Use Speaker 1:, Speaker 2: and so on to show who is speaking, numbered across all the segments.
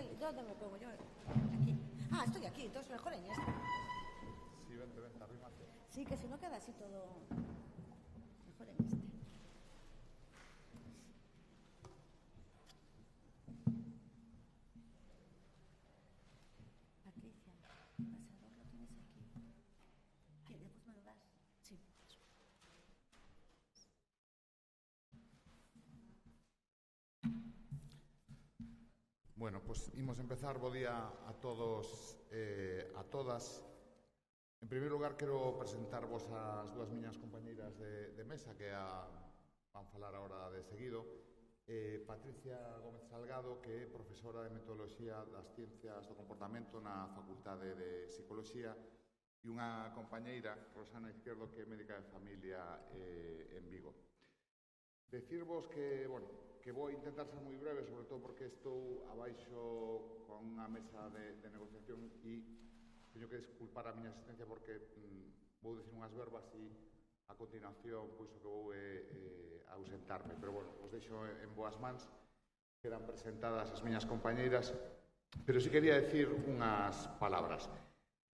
Speaker 1: Ángel, ¿dónde me pongo yo? Aquí. Ah, estoy aquí, entonces mejor en esta.
Speaker 2: Sí, vente, arrímate.
Speaker 1: Sí, que si no queda así todo... Mejor en este. Patricia, el pasador lo tienes aquí. Ay, después me lo das. Sí.
Speaker 2: Bueno, pues imos empezar. Bo día a todos a todas. En primeiro lugar, quero presentarvos as dúas miñas compañeiras de mesa que van falar agora de seguido. Patricia Gómez Salgado, que é profesora de Metodoloxía das Ciencias do Comportamento na Facultade de Psicoloxía, e unha compañeira, Rosana Izquierdo, que é médica de familia en Vigo. Decirvos que, bueno, que vou intentar ser moi breve, sobre todo porque estou abaixo con unha mesa de negociación e teño que disculpar a miña asistencia porque vou dicir unhas verbas e a continuación pois o que vou ausentarme, pero bueno, os deixo en boas mans. Quedan presentadas as miñas compañeiras, pero si quería decir unhas palabras.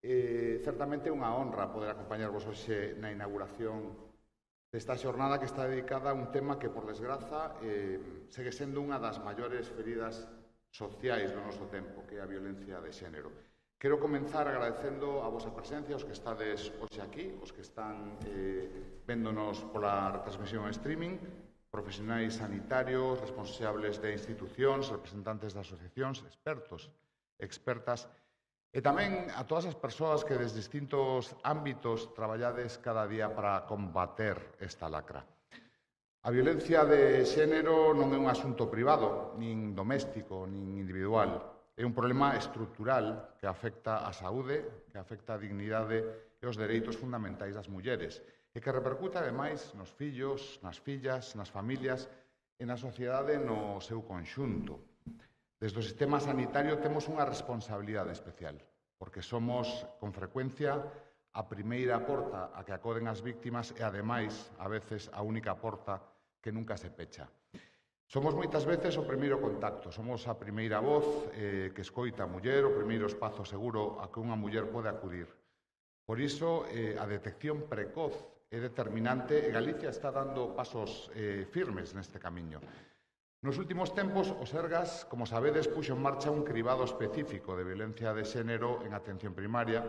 Speaker 2: Certamente é unha honra poder acompañarvos hoxe na inauguración desta xornada que está dedicada a un tema que, por desgraza, segue sendo unha das maiores feridas sociais do noso tempo, que é a violencia de xénero. Quero comenzar agradecendo a vosa presencia, os que estades hoxe aquí, os que están véndonos pola retransmisión en streaming, profesionais sanitarios, responsables de institucións, representantes de asociacións, expertos, expertas, e tamén a todas as persoas que desde distintos ámbitos traballades cada día para combater esta lacra. A violencia de xénero non é un asunto privado, nin doméstico, nin individual. É un problema estrutural que afecta a saúde, que afecta a dignidade e os dereitos fundamentais das mulleres e que repercute, ademais, nos fillos, nas fillas, nas familias e na sociedade no seu conxunto. Desde o sistema sanitario temos unha responsabilidade especial, porque somos, con frecuencia, a primeira porta a que acoden as víctimas e, ademais, a veces, a única porta que nunca se pecha. Somos moitas veces o primeiro contacto, somos a primeira voz que escoita a muller, o primeiro espazo seguro a que unha muller pode acudir. Por iso, a detección precoz é determinante e Galicia está dando pasos firmes neste camiño. Nos últimos tempos, o Sergas, como sabedes, puxo en marcha un cribado específico de violencia de xénero en atención primaria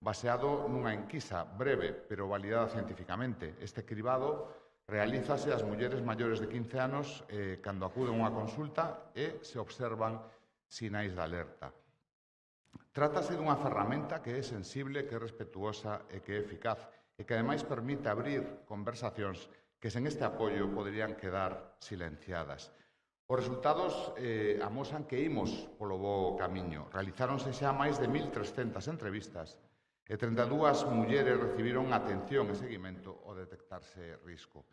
Speaker 2: baseado nunha enquisa breve, pero validada científicamente. Este cribado realízase ás mulleres maiores de 15 anos cando acuden a unha consulta e se observan sinais de alerta. Trátase dunha ferramenta que é sensible, que é respetuosa e que é eficaz e que, ademais, permite abrir conversacións que sen este apoio poderían quedar silenciadas. Os resultados amosan que imos polo bo camiño. Realizáronse xa máis de 1.300 entrevistas e 32 mulleres recibiron atención e seguimento ao detectarse risco.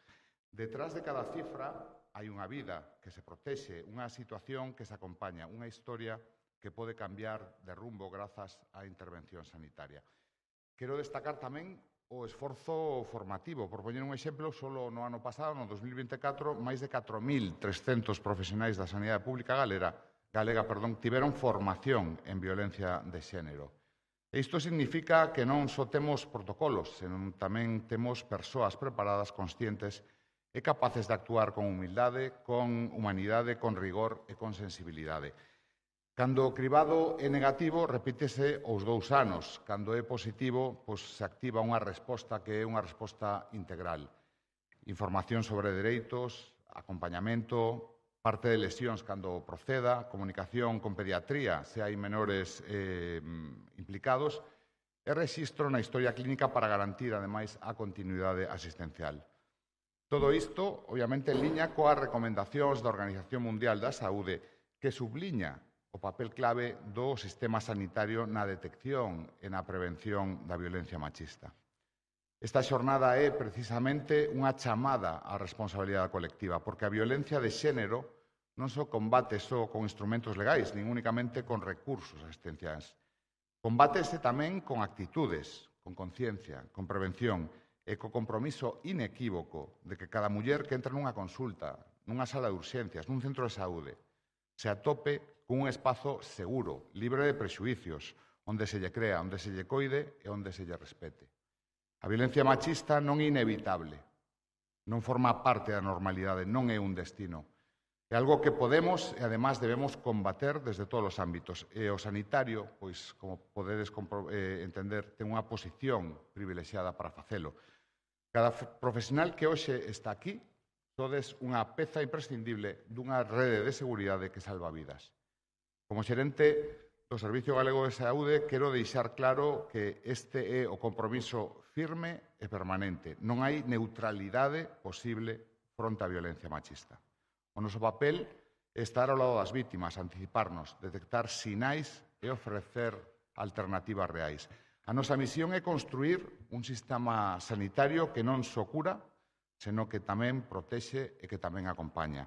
Speaker 2: Detrás de cada cifra hai unha vida que se protexe, unha situación que se acompaña, unha historia que pode cambiar de rumbo grazas á intervención sanitaria. Quero destacar tamén o esforzo formativo. Por poñer un exemplo, solo no ano pasado, no 2024, máis de 4.300 profesionais da sanidade pública galega tiveron formación en violencia de xénero. E isto significa que non só temos protocolos, senón tamén temos persoas preparadas, conscientes e capaces de actuar con humildade, con humanidade, con rigor e con sensibilidade. Cando o cribado é negativo, repítese os 2 anos. Cando é positivo, se activa unha resposta que é unha resposta integral. Información sobre dereitos, acompañamento, parte de lesións cando proceda, comunicación con pediatría, se hai menores implicados, e rexistro na historia clínica para garantir, ademais, a continuidade asistencial. Todo isto, obviamente, en liña coas recomendacións da Organización Mundial da Saúde, que subliña o papel clave do sistema sanitario na detección e na prevención da violencia machista. Esta xornada é precisamente unha chamada á responsabilidade colectiva, porque a violencia de xénero non só combate con instrumentos legais, nin únicamente con recursos asistenciais. Combátese tamén con actitudes, con conciencia, con prevención e co compromiso inequívoco de que cada muller que entra nunha consulta, nunha sala de urxencias, nun centro de saúde, se atope con un espazo seguro, libre de prexuicios, onde se lle crea, onde se lle coide e onde se lle respete. A violencia machista non é inevitable, non forma parte da normalidade, non é un destino. É algo que podemos e, además, debemos combater desde todos os ámbitos. E o sanitario, pois, como podedes entender, ten unha posición privilexiada para facelo. Cada profesional que hoxe está aquí sodes unha peza imprescindible dunha rede de seguridade que salva vidas. Como xerente do Servicio Galego de Saúde, quero deixar claro que este é o compromiso firme e permanente. Non hai neutralidade posible fronte á violencia machista. O noso papel é estar ao lado das vítimas, anticiparnos, detectar sinais e ofrecer alternativas reais. A nosa misión é construir un sistema sanitario que non só cura, senón que tamén protexe e que tamén acompaña.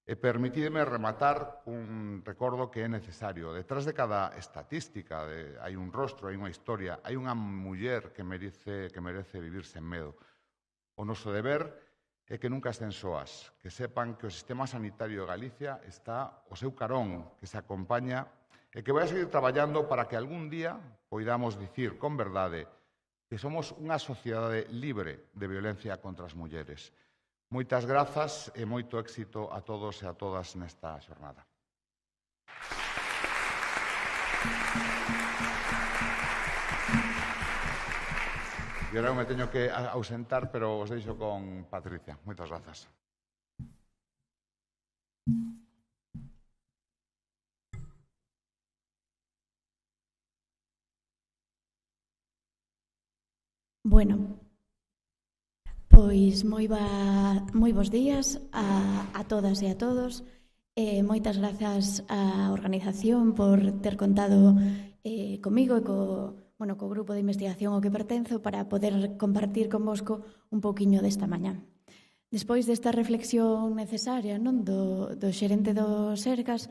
Speaker 2: E permitídeme rematar un recordo que é necesario. Detrás de cada estatística hai un rostro, hai unha historia, hai unha muller que merece vivir sen medo. O noso deber é que nunca estén soas, que sepan que o sistema sanitario de Galicia está ao seu carón, que se acompaña e que vai a seguir traballando para que algún día poidamos dicir con verdade que somos unha sociedade libre de violencia contra as mulleres. Moitas grazas e moito éxito a todos e a todas nesta xornada. E agora me teño que ausentar, pero os deixo con Patricia. Moitas grazas.
Speaker 3: Bueno, pois moi bons días a todas e a todos. Moitas grazas á organización por ter contado comigo e co grupo de investigación ao que pertenzo para poder compartir convosco un pouquiño desta mañá. Despois desta reflexión necesaria do xerente do Sergas,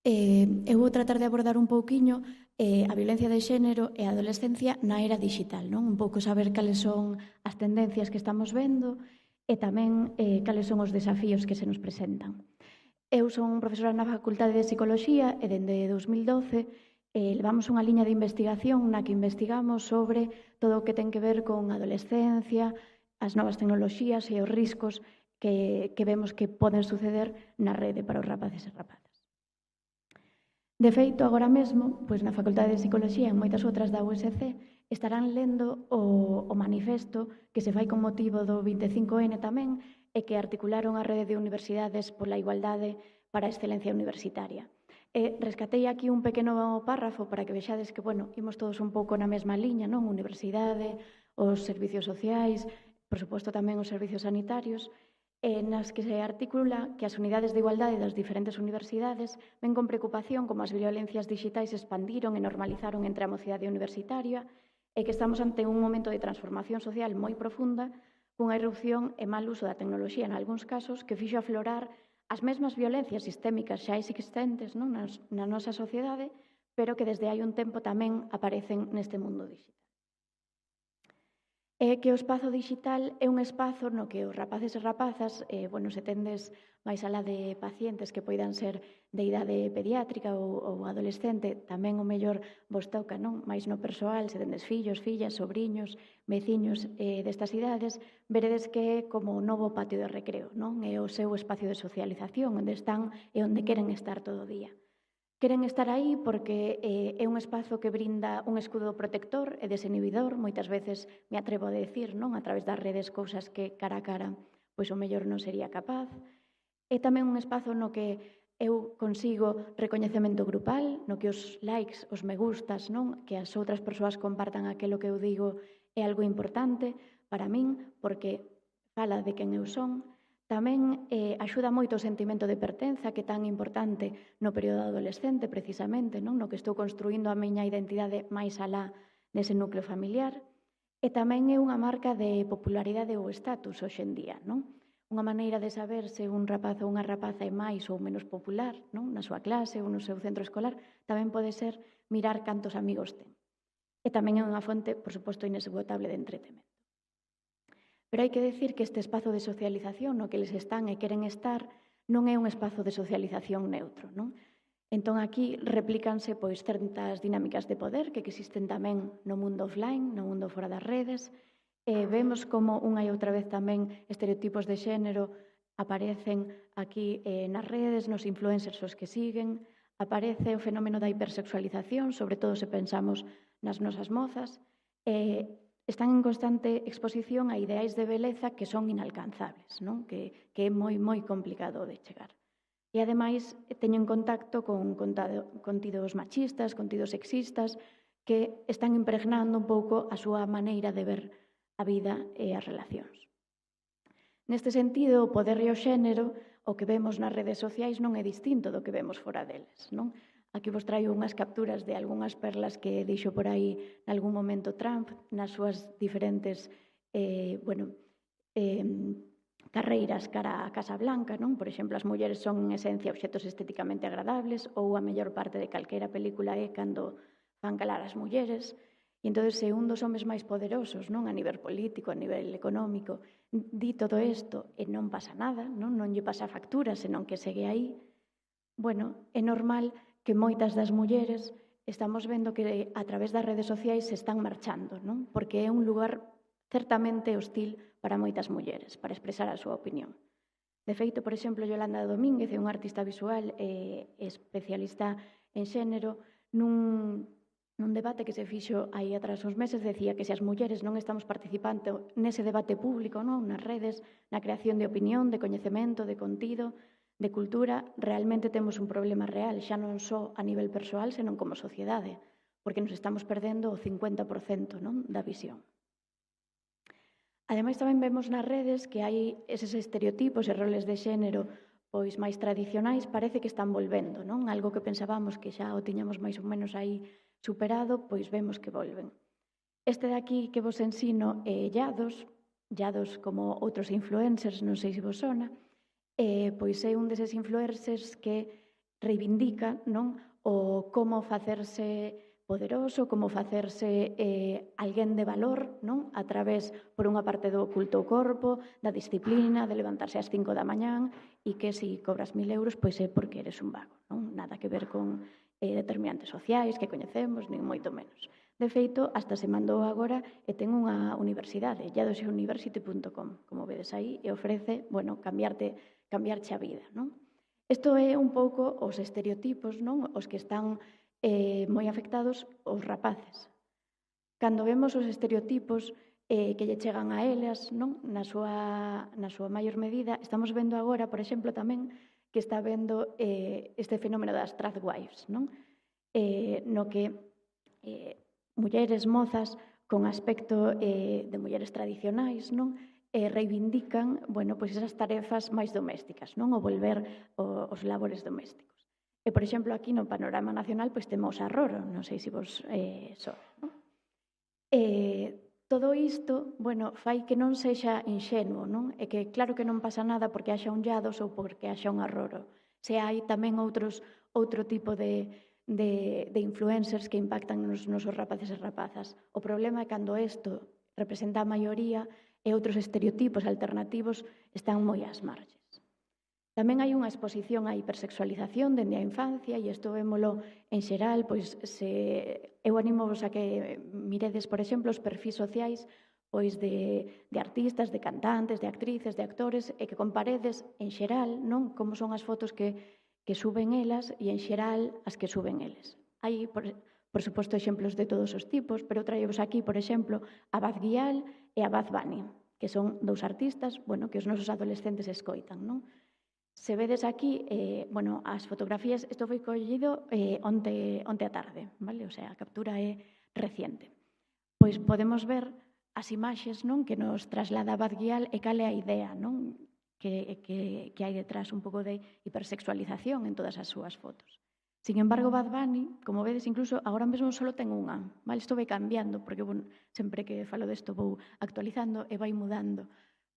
Speaker 3: eu vou tratar de abordar un pouquiño a violencia de xénero e a adolescencia na era digital, un pouco saber cales son as tendencias que estamos vendo e tamén cales son os desafíos que se nos presentan. Eu son profesora na Facultade de Psicoloxía e dende 2012 levamos unha liña de investigación na que investigamos sobre todo o que ten que ver con a adolescencia, as novas tecnoloxías e os riscos que vemos que poden suceder na rede para os rapaces e rapazas. De feito, agora mesmo, pois na Facultade de Psicoloxía e en moitas outras da USC, estarán lendo o manifesto que se fai con motivo do 25N tamén e que articularon a rede de universidades pola igualdade para a excelencia universitaria. Rescatei aquí un pequeno párrafo para que vexades que, imos todos un pouco na mesma liña, Universidade, os servicios sociais, por suposto tamén os servicios sanitarios, nas que se articula que as unidades de igualdade das diferentes universidades ven con preocupación como as violencias digitais expandiron e normalizaron entre a mocidade universitaria e que estamos ante un momento de transformación social moi profunda cunha irrupción e mal uso da tecnoloxía en algúns casos que fixo aflorar as mesmas violencias sistémicas xa existentes na nosa sociedade, pero que desde hai un tempo tamén aparecen neste mundo digital. É que o espazo digital é un espazo no que os rapaces e rapazas, se tendes máis alá de pacientes que poidan ser de idade pediátrica ou adolescente, tamén o mellor vos toca, máis no persoal, se tendes fillos, fillas, sobriños, veciños destas idades, veredes que é como o novo patio de recreo, é o seu espacio de socialización, onde están e onde queren estar todo o día. Queren estar aí porque é un espazo que brinda un escudo protector e desinhibidor, moitas veces me atrevo a decir, a través das redes, cousas que cara a cara pois o mellor non sería capaz. É tamén un espazo no que eu consigo recoñecemento grupal, no que os likes, os me gustas, que as outras persoas compartan aquilo que eu digo é algo importante para min porque fala de quen eu son. Tamén axuda moito o sentimento de pertenza, que é tan importante no período adolescente, precisamente, no que estou construindo a miña identidade máis alá nese núcleo familiar. E tamén é unha marca de popularidade ou estatus hoxe en día, unha maneira de saber se un rapaz ou unha rapaza é máis ou menos popular na súa clase ou no seu centro escolar, tamén pode ser mirar cantos amigos ten. E tamén é unha fonte, por suposto, inesgotable de entretemento. Pero hai que decir que este espazo de socialización no que eles están e queren estar non é un espazo de socialización neutro. Entón, aquí replícanse pois certas dinámicas de poder que existen tamén no mundo offline, no mundo fora das redes. Vemos como unha e outra vez tamén estereotipos de xénero aparecen aquí nas redes, nos influencers os que siguen. Aparece o fenómeno da hipersexualización, sobre todo se pensamos nas nosas mozas. Están en constante exposición a ideais de beleza que son inalcanzables, non? Que é moi complicado de chegar. E, ademais, teñen contacto con contidos machistas, contidos sexistas, que están impregnando un pouco a súa maneira de ver a vida e as relacións. Neste sentido, o poder e o xénero, o que vemos nas redes sociais non é distinto do que vemos fora deles, non? Aquí vos traio unhas capturas de algunhas perlas que dixo por aí nalgún momento Trump nas súas diferentes carreiras cara á Casa Blanca, non? Por exemplo, as mulleres son en esencia obxetos estéticamente agradables, ou a mellor parte de calquera película é cando fan calar as mulleres. E entón, se un dos homes máis poderosos, non, a nivel político, a nivel económico, di todo isto e non pasa nada, non lle pasa factura, senón que segue aí, bueno, é normal que moitas das mulleres estamos vendo que a través das redes sociais se están marchando, non? Porque é un lugar certamente hostil para moitas mulleres, para expresar a súa opinión. De feito, por exemplo, Yolanda Domínguez é unha artista visual e especialista en xénero. Nun debate que se fixo aí atrás uns meses, decía que se as mulleres non estamos participando nese debate público, non, nas redes, na creación de opinión, de coñecemento, de contido, de cultura, realmente temos un problema real, xa non só a nivel persoal, senón como sociedade, porque nos estamos perdendo o 50%, non, da visión. Ademais, tamén vemos nas redes que hai eses estereotipos e roles de xénero pois máis tradicionais, parece que están volvendo, non? Algo que pensábamos que xa o tiñamos máis ou menos aí superado, pois vemos que volven. Este de aquí que vos ensino é Llados como outros influencers, non sei se vos sona, pois é un deses influencers que reivindica, non, o como facerse poderoso, como facerse alguén de valor, non? A través, por unha parte, do culto ao corpo, da disciplina, de levantarse ás 5 da mañán, e que se cobras 1.000 euros, pois é porque eres un vago, non? Nada que ver con determinantes sociais que coñecemos, nin moito menos. De feito, hasta se mandou agora e ten unha universidade, lladosuniversity.com, como vedes aí, e ofrece, bueno, cambiarche a vida, non? Isto é un pouco os estereotipos, non? Os que están moi afectados os rapaces. Cando vemos os estereotipos que lle chegan a elas, non? Na súa maior medida, estamos vendo agora, por exemplo, tamén que está vendo este fenómeno das trad wives, non? No que mulleres mozas con aspecto de mulleres tradicionais, non? Reivindican, bueno, pois esas tarefas máis domésticas, non? O volver os labores domésticos. E, por exemplo, aquí no panorama nacional, pois temos a Roro, non sei se vos sona, non? Todo isto, bueno, fai que non sexa inxenuo, non? E que claro que non pasa nada porque haxa un Llados ou porque haxa un Roro. Se hai tamén outro tipo de influencers que impactan nos nosos rapaces e rapazas. O problema é cando isto representa a maioría e outros estereotipos alternativos están moi ás marxes. Tamén hai unha exposición á hipersexualización dende a infancia e isto vémolo en xeral, pois eu animovos a que miredes, por exemplo, os perfis sociais pois de artistas, de cantantes, de actrices, de actores e que comparedes en xeral, non, como son as fotos que suben elas e en xeral as que suben eles. Hai, por suposto, exemplos de todos os tipos, pero traio-vos aquí, por exemplo, a Bad Gyal e a Bad Bunny, que son dous artistas, bueno, que os nosos adolescentes escoitan, non? Se vedes aquí, bueno, as fotografías, isto foi collido onte a tarde, vale? O sea, a captura é reciente. Pois podemos ver as imaxes, non, que nos traslada Bad Gyal e cal é a idea, non, que hai detrás un pouco de hipersexualización en todas as súas fotos. Sin embargo, Bad Bunny, como vedes, incluso agora mesmo só ten unha, vale? Isto vai cambiando, porque bueno, sempre que falo desto vou actualizando e vai mudando,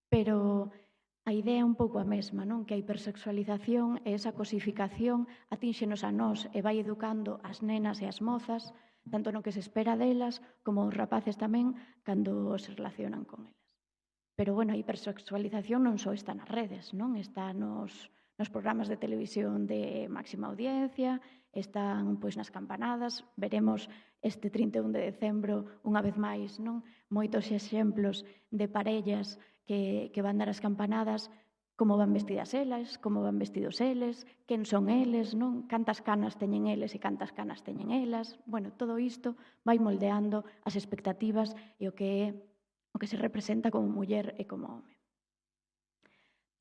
Speaker 3: pero a idea é un pouco a mesma, non? Que a hipersexualización e esa cosificación atínxenos a nós e vai educando as nenas e as mozas, tanto no que se espera delas como os rapaces tamén cando se relacionan con elas. Pero, bueno, a hipersexualización non só está nas redes, non? Está nos programas de televisión de máxima audiencia, están pois nas campanadas. Veremos este 31 de decembro, unha vez máis, non? Moitos exemplos de parellas que van dar as campanadas, como van vestidas elas, como van vestidos eles, quen son eles, non? Cantas canas teñen eles e cantas canas teñen elas. Bueno, todo isto vai moldeando as expectativas e o que se representa como muller e como home.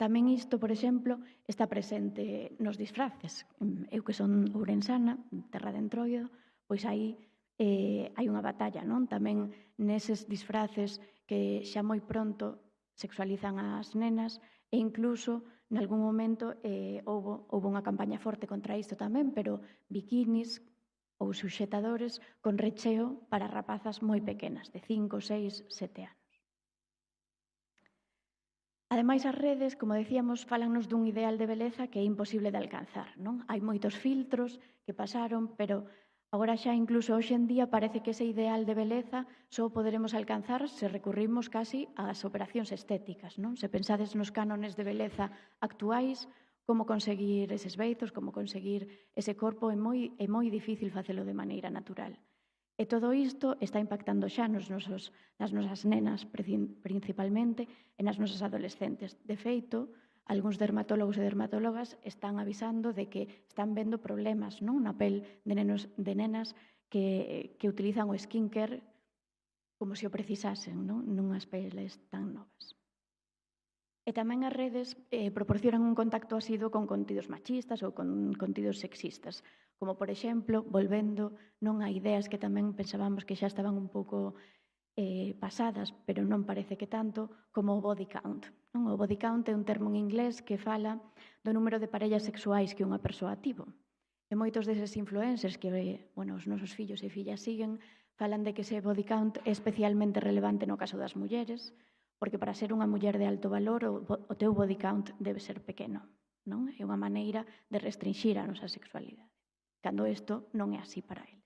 Speaker 3: Tamén isto, por exemplo, está presente nos disfraces. Eu que son ourensana, terra de Entroido, pois aí hai unha batalla, non? Tamén neses disfraces que xa moi pronto sexualizan as nenas e incluso nalgún momento houve unha campaña forte contra isto tamén, pero bikinis ou suxetadores con recheo para rapazas moi pequenas, de 5, 6, 7 anos. Ademais, as redes, como decíamos, fálannos dun ideal de beleza que é imposible de alcanzar, non? Hai moitos filtros que pasaron, pero agora xa incluso hoxe en día parece que ese ideal de beleza só poderemos alcanzar se recurrimos casi ás operacións estéticas, non? Se pensades nos cánones de beleza actuais, como conseguir eses beizos, como conseguir ese corpo, é moi difícil facelo de maneira natural. E todo isto está impactando xa nas nosas nenas principalmente e nas nosas adolescentes. De feito, algúns dermatólogos e dermatólogas están avisando de que están vendo problemas, non, na pel de nenas que utilizan o skincare como se o precisasen, non, nunhas peles tan novas. E tamén as redes proporcionan un contacto asiduo con contidos machistas ou con contidos sexistas, como, por exemplo, volvendo non a ideas que tamén pensábamos que xa estaban un pouco pasadas, pero non parece que tanto, como o body count. Non? O body count é un termo en inglés que fala do número de parellas sexuais que unha persoa tivo. E moitos deses influencers que os nosos fillos e fillas siguen falan de que ese body count é especialmente relevante no caso das mulleres, porque para ser unha muller de alto valor o teu body count debe ser pequeno. Non? É unha maneira de restringir a nosa sexualidade, cando isto non é así para eles.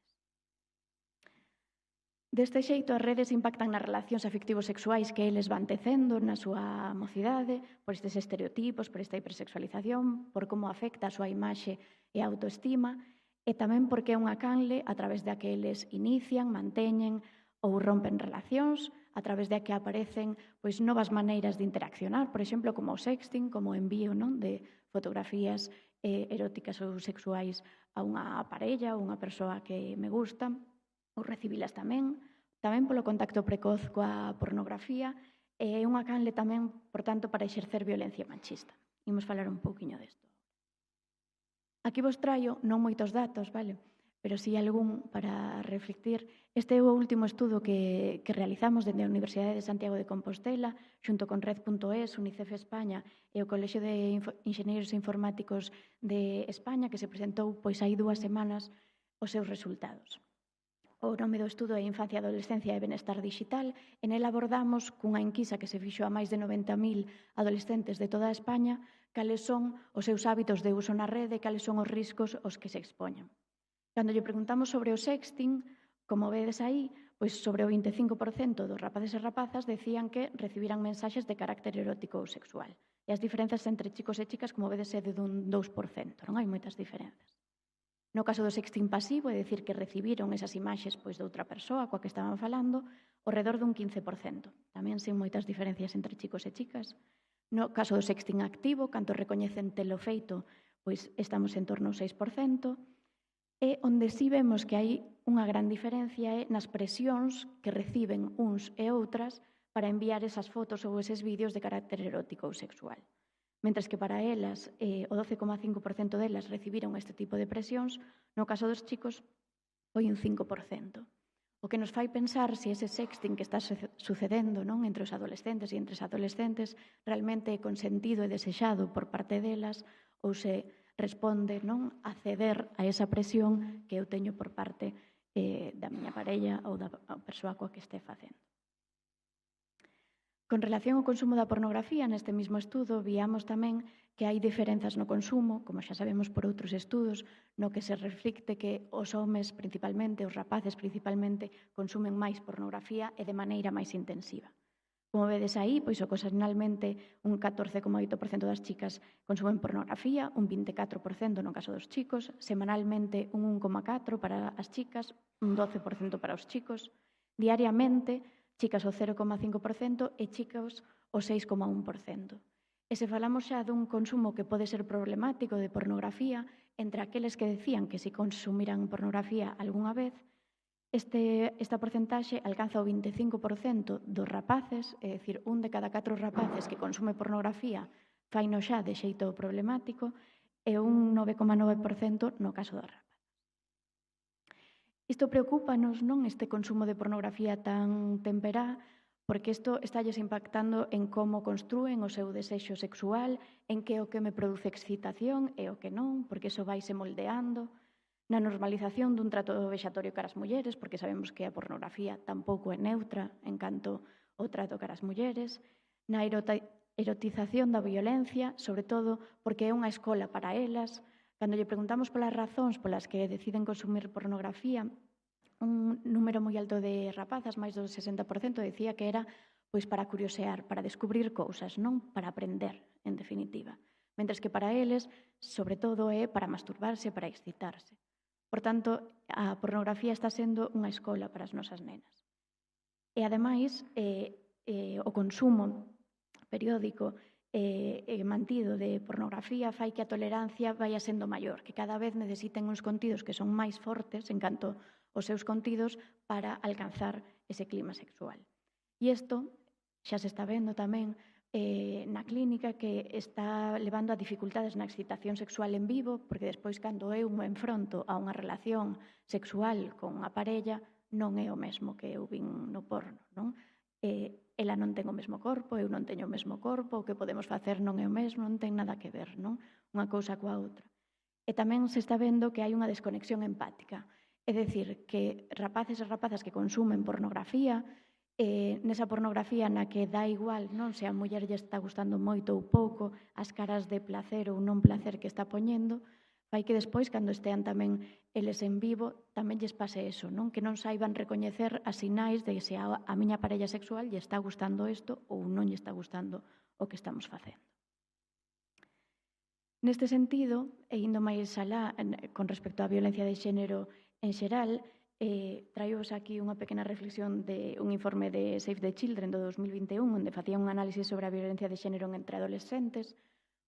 Speaker 3: Deste xeito, as redes impactan nas relacións afectivo-sexuais que eles van tecendo na súa mocidade, por estes estereotipos, por esta hipersexualización, por como afecta a súa imaxe e a autoestima, e tamén porque é unha canle a través da que eles inician, manteñen ou rompen relacións, a través da que aparecen novas maneiras de interaccionar, por exemplo, como o sexting, como o envío de fotografías eróticas ou sexuais a unha parella ou unha persoa que me gusta, ou recibilas tamén polo contacto precoz coa pornografía, e é unha canle tamén, por tanto, para exercer violencia machista. Imos falar un pouquiño desto. Aquí vos traio non moitos datos, vale? Pero si algún para reflectir. Este é o último estudo que realizamos dende a Universidade de Santiago de Compostela, xunto con Red.es, Unicef España e o Colexio de Enxeñeiros Informáticos de España, que se presentou hai 2 semanas os seus resultados. O nome do estudo é Infancia, Adolescencia e Benestar Digital. En el abordamos cunha enquisa que se fixo a máis de 90.000 adolescentes de toda España cales son os seus hábitos de uso na rede e cales son os riscos aos que se expoñen. Cando lle preguntamos sobre o sexting, como vedes aí, sobre o 25% dos rapaces e rapazas decían que recibiran mensaxes de carácter erótico ou sexual. E as diferenzas entre chicos e chicas, como vedes, é de dun 2%. Non hai moitas diferenzas. No caso do sexting pasivo, é dicir, que recibiron esas imaxes de outra persoa coa que estaban falando, ao redor dun 15%. Tamén sen moitas diferencias entre chicos e chicas. No caso do sexting activo, canto recoñecen telo feito, estamos en torno ao 6%. E onde sí vemos que hai unha gran diferencia é nas presións que reciben uns e outras para enviar esas fotos ou eses vídeos de carácter erótico ou sexual. Mentres que para elas, o 12,5% delas recibiron este tipo de presións, no caso dos chicos, foi un 5%. O que nos fai pensar se ese sexting que está sucedendo entre os adolescentes e entre as adolescentes realmente é consentido e desexado por parte delas ou se responde a ceder a esa presión que eu teño por parte da miña parella ou da persoa coa que este facendo. Con relación ao consumo da pornografía, neste mesmo estudo, víamos tamén que hai diferenzas no consumo, como xa sabemos por outros estudos, no que se reflicte que os homes principalmente, os rapaces principalmente, consumen máis pornografía e de maneira máis intensiva. Como vedes aí, pois ocasionalmente un 14,8% das chicas consumen pornografía, un 24% no caso dos chicos, semanalmente un 1,4% para as chicas, un 12% para os chicos, diariamente chicas o 0,5% e chicos o 6,1%. E se falamos xa dun consumo que pode ser problemático de pornografía, entre aqueles que decían que si consumiran pornografía algunha vez, esta porcentaxe alcanza o 25% dos rapaces, é dicir, un de cada 4 rapaces que consume pornografía faino xa de xeito problemático e un 9,9% no caso das rapazas. Isto preocúpanos, non, este consumo de pornografía tan temperá, porque isto estalles impactando en como construen o seu desexo sexual, en que o que me produce excitación e o que non, porque iso vaise moldeando, na normalización dun trato vexatorio cara as mulleres, porque sabemos que a pornografía tampouco é neutra en canto o trato cara as mulleres, na erotización da violencia, sobre todo porque é unha escola para elas. Cando lle preguntamos polas razóns polas que deciden consumir pornografía, un número moi alto de rapazas, máis do 60%, decía que era pois para curiosear, para descubrir cousas, non para aprender, en definitiva. Mentres que para eles, sobre todo, é para masturbarse, para excitarse. Por tanto, a pornografía está sendo unha escola para as nosas nenas. E, ademais, o consumo periódico mantido de pornografía fai que a tolerancia vaya sendo maior, que cada vez necesiten uns contidos que son máis fortes en canto aos seus contidos para alcanzar ese clima sexual. E isto xa se está vendo tamén na clínica que está levando a dificultades na excitación sexual en vivo, porque despois cando eu me enfronto a unha relación sexual con a parella non é o mesmo que eu vin no porno, non? Ela non ten o mesmo corpo, eu non teño o mesmo corpo, o que podemos facer non é o mesmo, non ten nada que ver, non? Unha cousa coa outra. E tamén se está vendo que hai unha desconexión empática, é dicir, que rapaces e rapazas que consumen pornografía, nesa pornografía na que dá igual, non, se a muller lle está gustando moito ou pouco, as caras de placer ou non placer que está poñendo, fai que despois, cando estean tamén eles en vivo, tamén lles pase eso, non? Que non saiban recoñecer as sinais de se a miña parella sexual lle está gustando isto ou non lle está gustando o que estamos facendo. Neste sentido, e indo máis alá con respecto á violencia de xénero en xeral, traio aquí unha pequena reflexión de un informe de Save the Children do 2021, onde facía un análisis sobre a violencia de xénero entre adolescentes.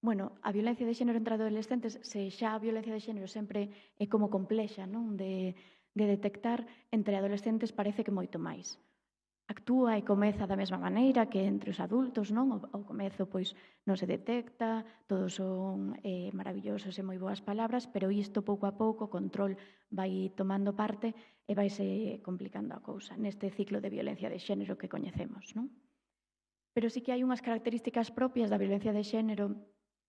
Speaker 3: Bueno, a violencia de xénero entre adolescentes, se xa a violencia de xénero sempre é como complexa, non, de detectar, entre adolescentes parece que moito máis. Actúa e comeza da mesma maneira que entre os adultos, non? Ao comezo, pois, non se detecta, todos son maravillosos e moi boas palabras, pero isto, pouco a pouco, o control vai tomando parte e vaise complicando a cousa neste ciclo de violencia de xénero que coñecemos, non? Pero sí que hai unhas características propias da violencia de xénero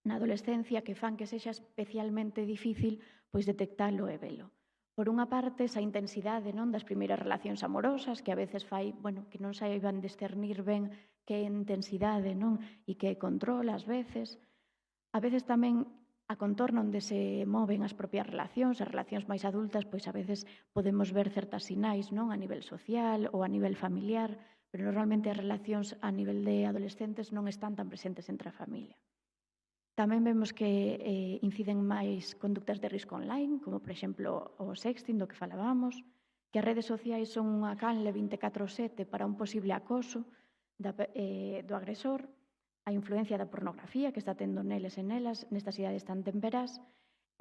Speaker 3: na adolescencia que fan que sexa especialmente difícil pois detectalo e velo. Por unha parte, esa intensidade, non, das primeiras relacións amorosas, que a veces fai, bueno, que non saiban discernir ben que intensidade, non, e que control ás veces. A veces tamén a contorno onde se moven as propias relacións, as relacións máis adultas, pois a veces podemos ver certas sinais, non, a nivel social ou a nivel familiar, pero normalmente as relacións a nivel de adolescentes non están tan presentes entre a familia. Tamén vemos que inciden máis conductas de risco online, como, por exemplo, o sexting do que falábamos, que as redes sociais son unha canle 24/7 para un posible acoso do agresor, a influencia da pornografía que está tendo neles e nelas, nestas idades tan temperás,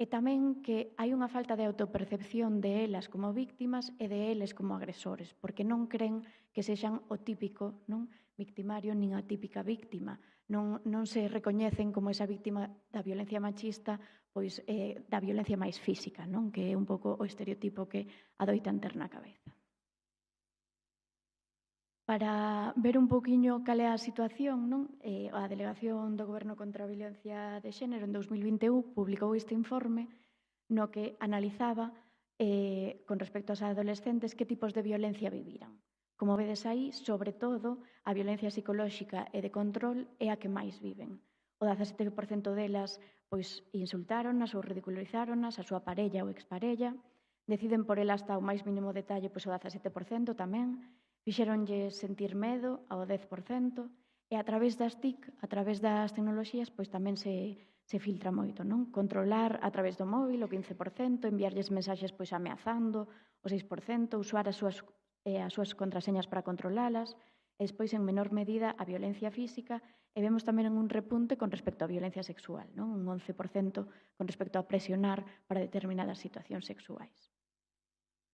Speaker 3: e tamén que hai unha falta de autopercepción de elas como víctimas e de eles como agresores, porque non creen que sexan o típico, non, victimario nin a típica víctima, non se recoñecen como esa víctima da violencia machista, pois da violencia máis física, non, que é un pouco o estereotipo que adoitan ter na cabeza. Para ver un pouquiño cal é a situación, non, a Delegación do Goberno contra a Violencia de Xénero en 2021 publicou este informe no que analizaba con respecto aos adolescentes que tipos de violencia viviran. Como vedes aí, sobre todo, a violencia psicolóxica e de control é a que máis viven. O 17% delas pois insultáronas ou ridicularizáronas a súa parella ou exparella, deciden por ela hasta o máis mínimo detalle pois o 17% tamén, fixeronlle sentir medo ao 10%, e a través das TIC, a través das tecnoloxías, pois tamén se filtra moito, non? Controlar a través do móvil o 15%, enviarlles mensaxes pois ameazando o 6%, usar as súas contraseñas para controlalas, e despois en menor medida a violencia física, e vemos tamén un repunte con respecto á violencia sexual, non? Un 11% con respecto a presionar para determinadas situacións sexuais.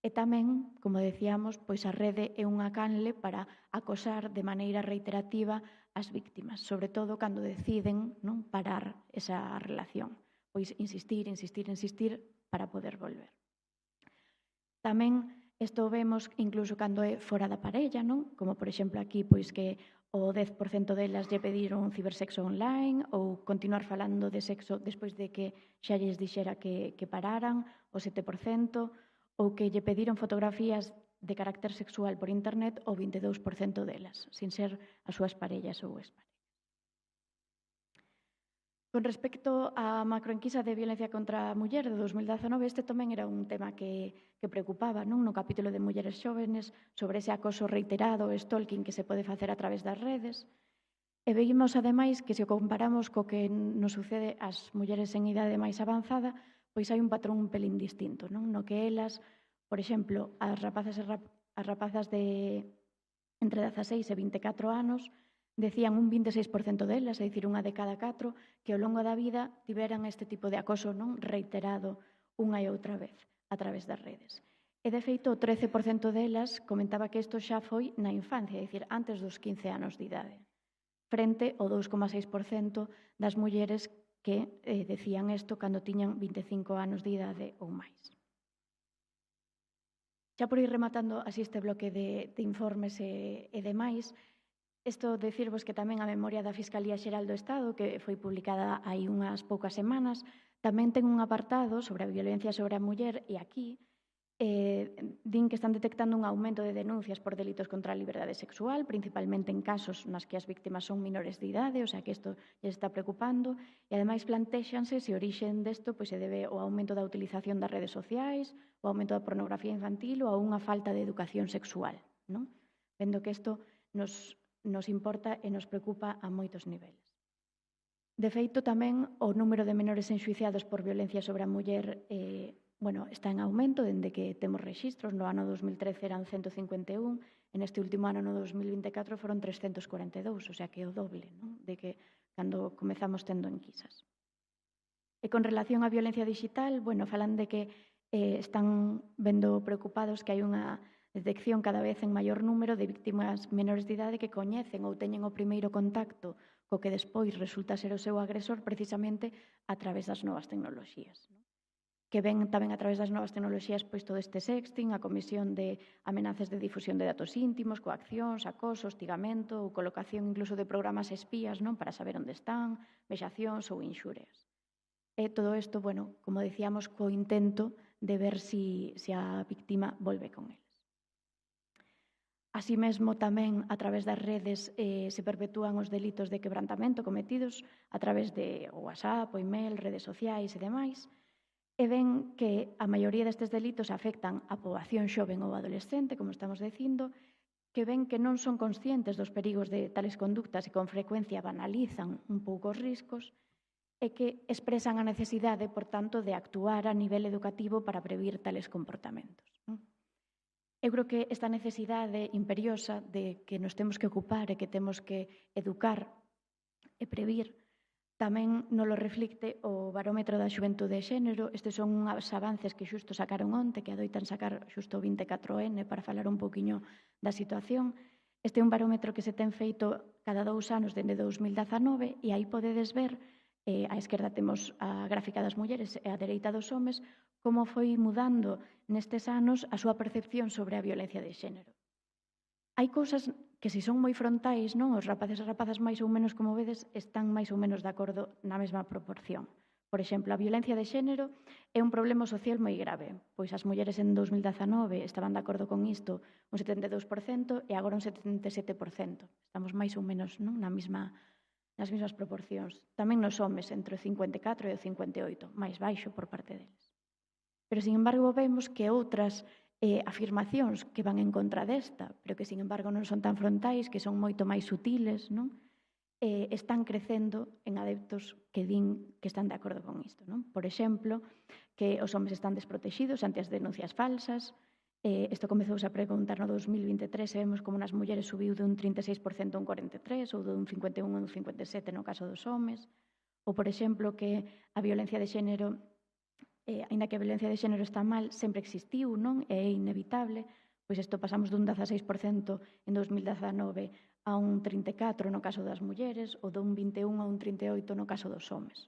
Speaker 3: E tamén, como decíamos, pois a rede é unha canle para acosar de maneira reiterativa as víctimas, sobre todo cando deciden non parar esa relación, pois insistir para poder volver. Tamén isto vemos incluso cando é fora da parella, non? Como por exemplo aquí, pois que o 10% delas lle pediron cibersexo online ou continuar falando de sexo despois de que xa lles dixera que pararan, o 7%, ou que lle pediron fotografías de carácter sexual por internet o 22% delas, sin ser as súas parellas ou exparellas. Con respecto á macroenquisa de violencia contra a muller de 2019, este tamén era un tema que preocupaba, non? No capítulo de mulleres xóvenes, sobre ese acoso reiterado, o stalking que se pode facer a través das redes. E veímos, ademais, que se o comparamos co que nos sucede ás mulleres en idade máis avanzada, pois hai un patrón un pelín distinto, non? No que elas, por exemplo, as rapazas de entre 16 e 24 anos, decían un 26% delas, é dicir, unha de cada 4, que ao longo da vida tiveran este tipo de acoso non reiterado unha e outra vez a través das redes. E, de feito, o 13% delas comentaba que isto xa foi na infancia, é dicir, antes dos 15 anos de idade, frente ao 2,6% das mulleres que decían isto cando tiñan 25 anos de idade ou máis. Xa por ir rematando así este bloque de informes e demais, isto decirvos que tamén a memoria da Fiscalía Xeral do Estado, que foi publicada hai unhas poucas semanas, tamén ten un apartado sobre a violencia sobre a muller, e aquí din que están detectando un aumento de denuncias por delitos contra a liberdade sexual, principalmente en casos nas que as víctimas son menores de idade, o sea que isto lles está preocupando, e ademais plantéxanse se o orixen desto pois se debe ao aumento da utilización das redes sociais, ao aumento da pornografía infantil ou a unha falta de educación sexual, non? Vendo que isto nos importa e nos preocupa a moitos niveles. De feito, tamén o número de menores enxuiciados por violencia sobre a muller está en aumento, dende que temos rexistros. No ano 2013 eran 151, en este último ano, no 2024, foron 342, o sea que é o doble, non? De que cando comezamos tendo enquisas. E con relación á violencia digital, falan de que están vendo preocupados que hai unha detección cada vez en maior número de víctimas menores de idade que coñecen ou teñen o primeiro contacto co que despois resulta ser o seu agresor precisamente a través das novas tecnoloxías, non? Que ven tamén a través das novas tecnoloxías pois todo este sexting, a comisión de amenazas de difusión de datos íntimos, coaccións, acoso, hostigamento ou colocación incluso de programas espías, non, para saber onde están, vexacións ou inxurias. E todo isto, como decíamos, co intento de ver se a víctima volve con eles. Así mesmo, tamén, a través das redes se perpetúan os delitos de quebrantamento cometidos a través de WhatsApp, o email, redes sociais e demais, e ven que a maioría destes delitos afectan a poboación xoven ou adolescente, como estamos dicindo, que ven que non son conscientes dos perigos de tales conductas e con frecuencia banalizan un pouco os riscos, e que expresan a necesidade, por tanto, de actuar a nivel educativo para previr tales comportamentos. Eu creo que esta necesidade imperiosa de que nos temos que ocupar e que temos que educar e previr tamén nos lo reflicte o barómetro da xuventude de xénero. Estes son uns avances que xusto sacaron onte, que adoitan sacar xusto o 24N para falar un pouquiño da situación. Este é un barómetro que se ten feito cada 2 anos dende 2019 e aí podedes ver, á esquerda temos a gráfica das mulleres e á dereita dos homes, como foi mudando nestes anos a súa percepción sobre a violencia de xénero. Hai cousas que se son moi frontais, non? Os rapaces e rapazas máis ou menos, como vedes, están máis ou menos de acordo na mesma proporción. Por exemplo, a violencia de xénero é un problema social moi grave, pois as mulleres en 2019 estaban de acordo con isto un 72% e agora un 77%. Estamos máis ou menos, non, nas mesmas proporcións. Tamén nos homes, entre o 54 e o 58, máis baixo por parte deles. Pero, sin embargo, vemos que outras afirmacións que van en contra desta, pero que, sin embargo, non son tan frontais, que son moito máis sutiles, non? Están crecendo en adeptos que din que están de acordo con isto, non? Por exemplo, que os homes están desprotegidos ante as denuncias falsas. Isto comezouse a preguntar no 2023 e vemos como nas mulleres subiu dun 36% a un 43% ou dun 51% a un 57% no caso dos homes. Ou, por exemplo, que a violencia de xénero, aínda que a violencia de xénero está mal, sempre existiu, non? É inevitable. Pois isto pasamos dun 16% en 2019 a un 34% no caso das mulleres ou dun 21% a un 38% no caso dos homes.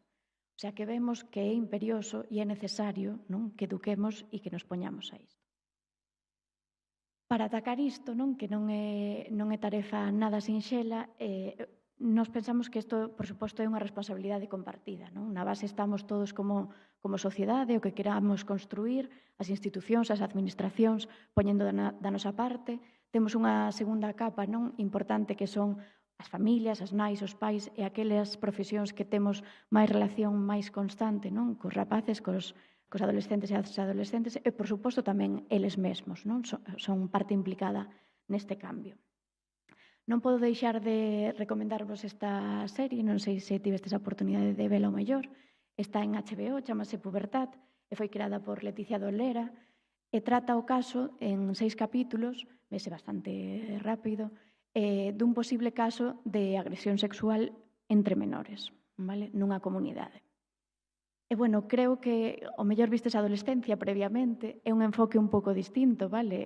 Speaker 3: O sea que vemos que é imperioso e é necesario, non, que eduquemos e que nos poñamos a isto. Para atacar isto, non, que non é tarefa nada sinxela, nos pensamos que isto, por suposto, é unha responsabilidade compartida, non? Na base estamos todos como sociedade, o que queramos construir, as institucións, as administracións, poñendo da nosa parte. Temos unha segunda capa, non, importante, que son as familias, as nais, os pais e aquelas profesións que temos máis relación máis constante, non, cos rapaces, cos adolescentes e as adolescentes e, por suposto, tamén eles mesmos, non? Son parte implicada neste cambio. Non podo deixar de recomendarvos esta serie, non sei se tivestes a oportunidade de vela o mellor. Está en HBO, chamase Pubertad, e foi creada por Leticia Dolera, e trata o caso en 6 capítulos, vese bastante rápido, dun posible caso de agresión sexual entre menores, vale? Nunha comunidade. E, bueno, creo que o mellor vistes a adolescencia previamente, é un enfoque un pouco distinto, vale?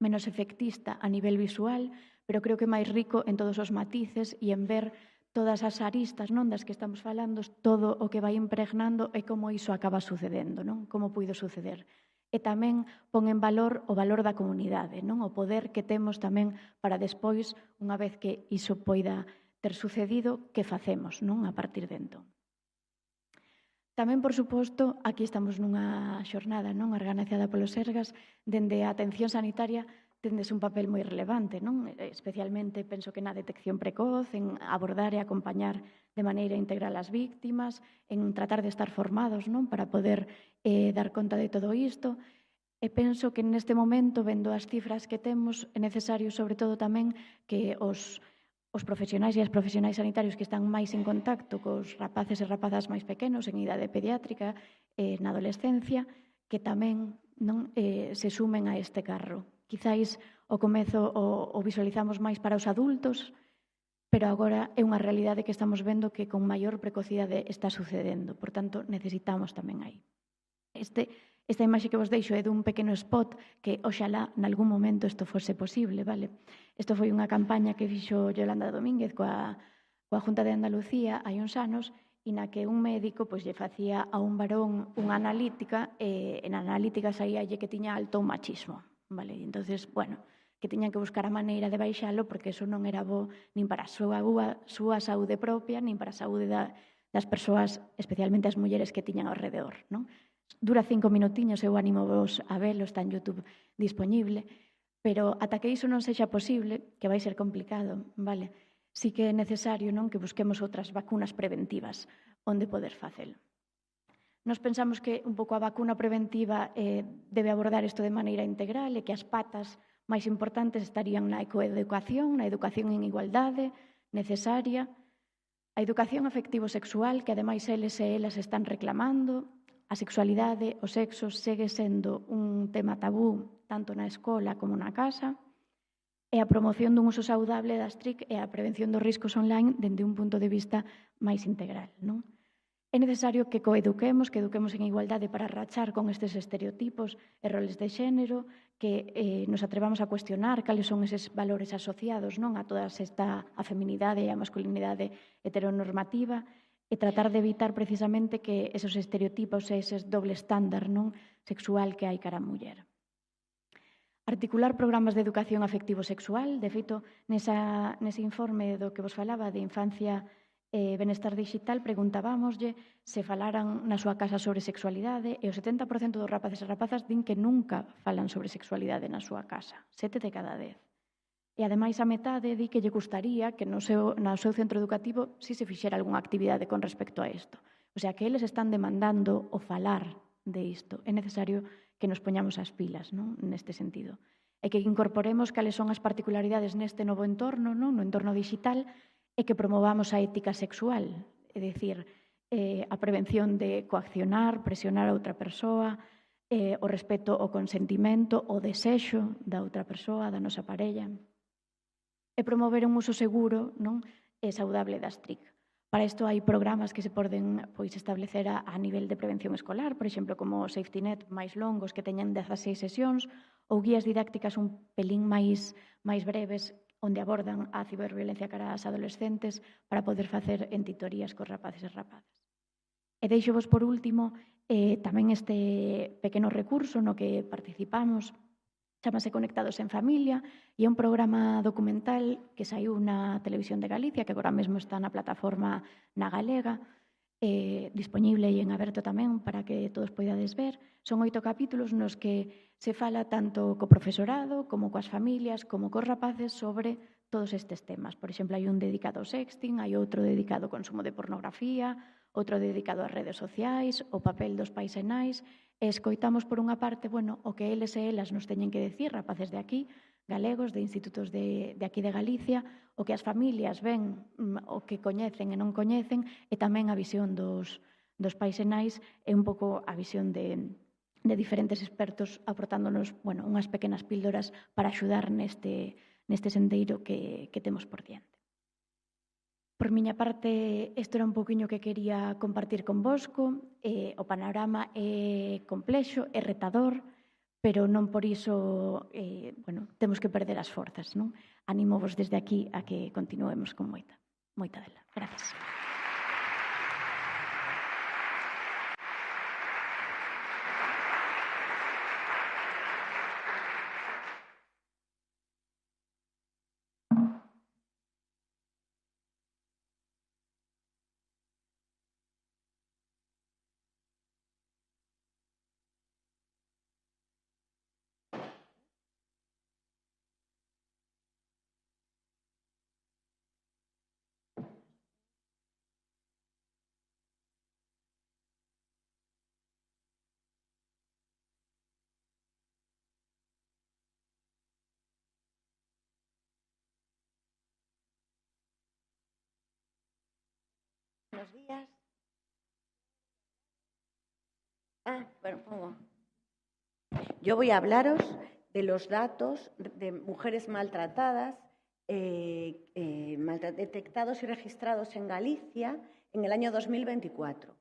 Speaker 3: Menos efectista a nivel visual, pero creo que máis rico en todos os matices e en ver todas as aristas, non, das que estamos falando, todo o que vai impregnando e como iso acaba sucedendo, non? Como puido suceder. E tamén pon en valor o valor da comunidade, non? O poder que temos tamén para despois, unha vez que iso poida ter sucedido, que facemos, non? A partir de entón. Tamén, por suposto, aquí estamos nunha xornada, non, organizada polos Sergas, dende a atención sanitaria tendes un papel moi relevante, non? Especialmente penso que na detección precoz, en abordar e acompañar de maneira integral as víctimas, en tratar de estar formados, non, para poder dar conta de todo isto. E penso que neste momento, vendo as cifras que temos, é necesario, sobre todo, tamén que os profesionais e as profesionais sanitarios que están máis en contacto cos rapaces e rapazas máis pequenos en idade pediátrica, na adolescencia, que tamén non se sumen a este carro. Quizáis ao comezo o visualizamos máis para os adultos, pero agora é unha realidade que estamos vendo que con maior precocidade está sucedendo. Por tanto, necesitamos tamén aí. Esta imaxe que vos deixo é dun pequeno spot que oxalá nalgún momento isto fose posible, vale? Isto foi unha campaña que fixo Yolanda Domínguez coa Junta de Andalucía hai uns anos e na que un médico pois, lle facía a un varón unha analítica e na analítica saíalle que tiña alto machismo, vale? Entonces, bueno, que tiñan que buscar a maneira de baixalo porque eso non era bo nin para a súa saúde propia nin para a saúde das persoas, especialmente as mulleres que tiñan ao redor, non? Dura 5 minutiños, eu animo vos a velo, está en YouTube disponible, pero ata que iso non sexa posible, que vai ser complicado, vale? Sí que é necesario, non, que busquemos outras vacunas preventivas onde poder facelo. Nos pensamos que un pouco a vacuna preventiva debe abordar isto de maneira integral e que as patas máis importantes estarían na ecoeducación, na educación en igualdade, necesaria, a educación afectivo-sexual, que ademais eles e elas están reclamando, a sexualidade, o sexo, segue sendo un tema tabú tanto na escola como na casa, e a promoción dun uso saudable das TRIC e a prevención dos riscos online dende un punto de vista máis integral, non? É necesario que coeduquemos, que eduquemos en igualdade para rachar con estes estereotipos e roles de xénero, que nos atrevamos a cuestionar cales son eses valores asociados, non, a toda a feminidade e a masculinidade heteronormativa, e tratar de evitar precisamente que esos estereotipos e eses doble estándar, non, sexual que hai cara a muller. Articular programas de educación afectivo-sexual. De feito, nese informe do que vos falaba de infancia e benestar digital, preguntábamoslle se falaran na súa casa sobre sexualidade e o 70% dos rapaces e rapazas din que nunca falan sobre sexualidade na súa casa, 7 de cada 10. E, ademais, a metade di que lle gustaría que no seu centro educativo si se fixera algunha actividade con respecto a isto. O sea, que eles están demandando o falar de isto. É necesario que nos poñamos as pilas, non? Neste sentido. E que incorporemos cales son as particularidades neste novo entorno, non? No entorno digital, e que promovamos a ética sexual, é dicir, a prevención de coaccionar, presionar a outra persoa, o respeto ao consentimento, o desexo da outra persoa, da nosa parella, e promover un uso seguro, non? E saudable das TRIC. Para isto hai programas que se poden establecer a nivel de prevención escolar, por exemplo, como o Safety Net máis longos que teñen 16 sesións ou guías didácticas un pelín máis breves onde abordan a ciberviolencia cara ás adolescentes para poder facer entitorías cos rapaces e rapadas. E deixo-vos por último tamén este pequeno recurso no que participamos, chamase Conectados en Familia, e é un programa documental que saiu na Televisión de Galicia, que agora mesmo está na plataforma na Galega, disponible e en aberto tamén para que todos poidades ver. Son 8 capítulos nos que se fala tanto co profesorado, como coas familias, como cos rapaces sobre todos estes temas. Por exemplo, hai un dedicado ao sexting, hai outro dedicado ao consumo de pornografía, outro dedicado ás redes sociais, o papel dos pais e nais, e escoitamos por unha parte, o que eles e elas nos teñen que decir, rapaces de aquí, galegos, de institutos de aquí de Galicia, o que as familias ven, o que coñecen e non coñecen, e tamén a visión dos pais e nais, e un pouco a visión de diferentes expertos aportándonos, unhas pequenas píldoras para axudar neste sendeiro que temos por diante. Por miña parte, isto era un pouquiño que quería compartir convosco. O panorama é complexo, é retador, pero non por iso temos que perder as forzas, non? Anímovos desde aquí a que continuemos con moita dela. Gracias.
Speaker 1: Buenos días. Pongo. Yo voy a hablaros de los datos de mujeres maltratadas detectados y registrados en Galicia en el año 2024.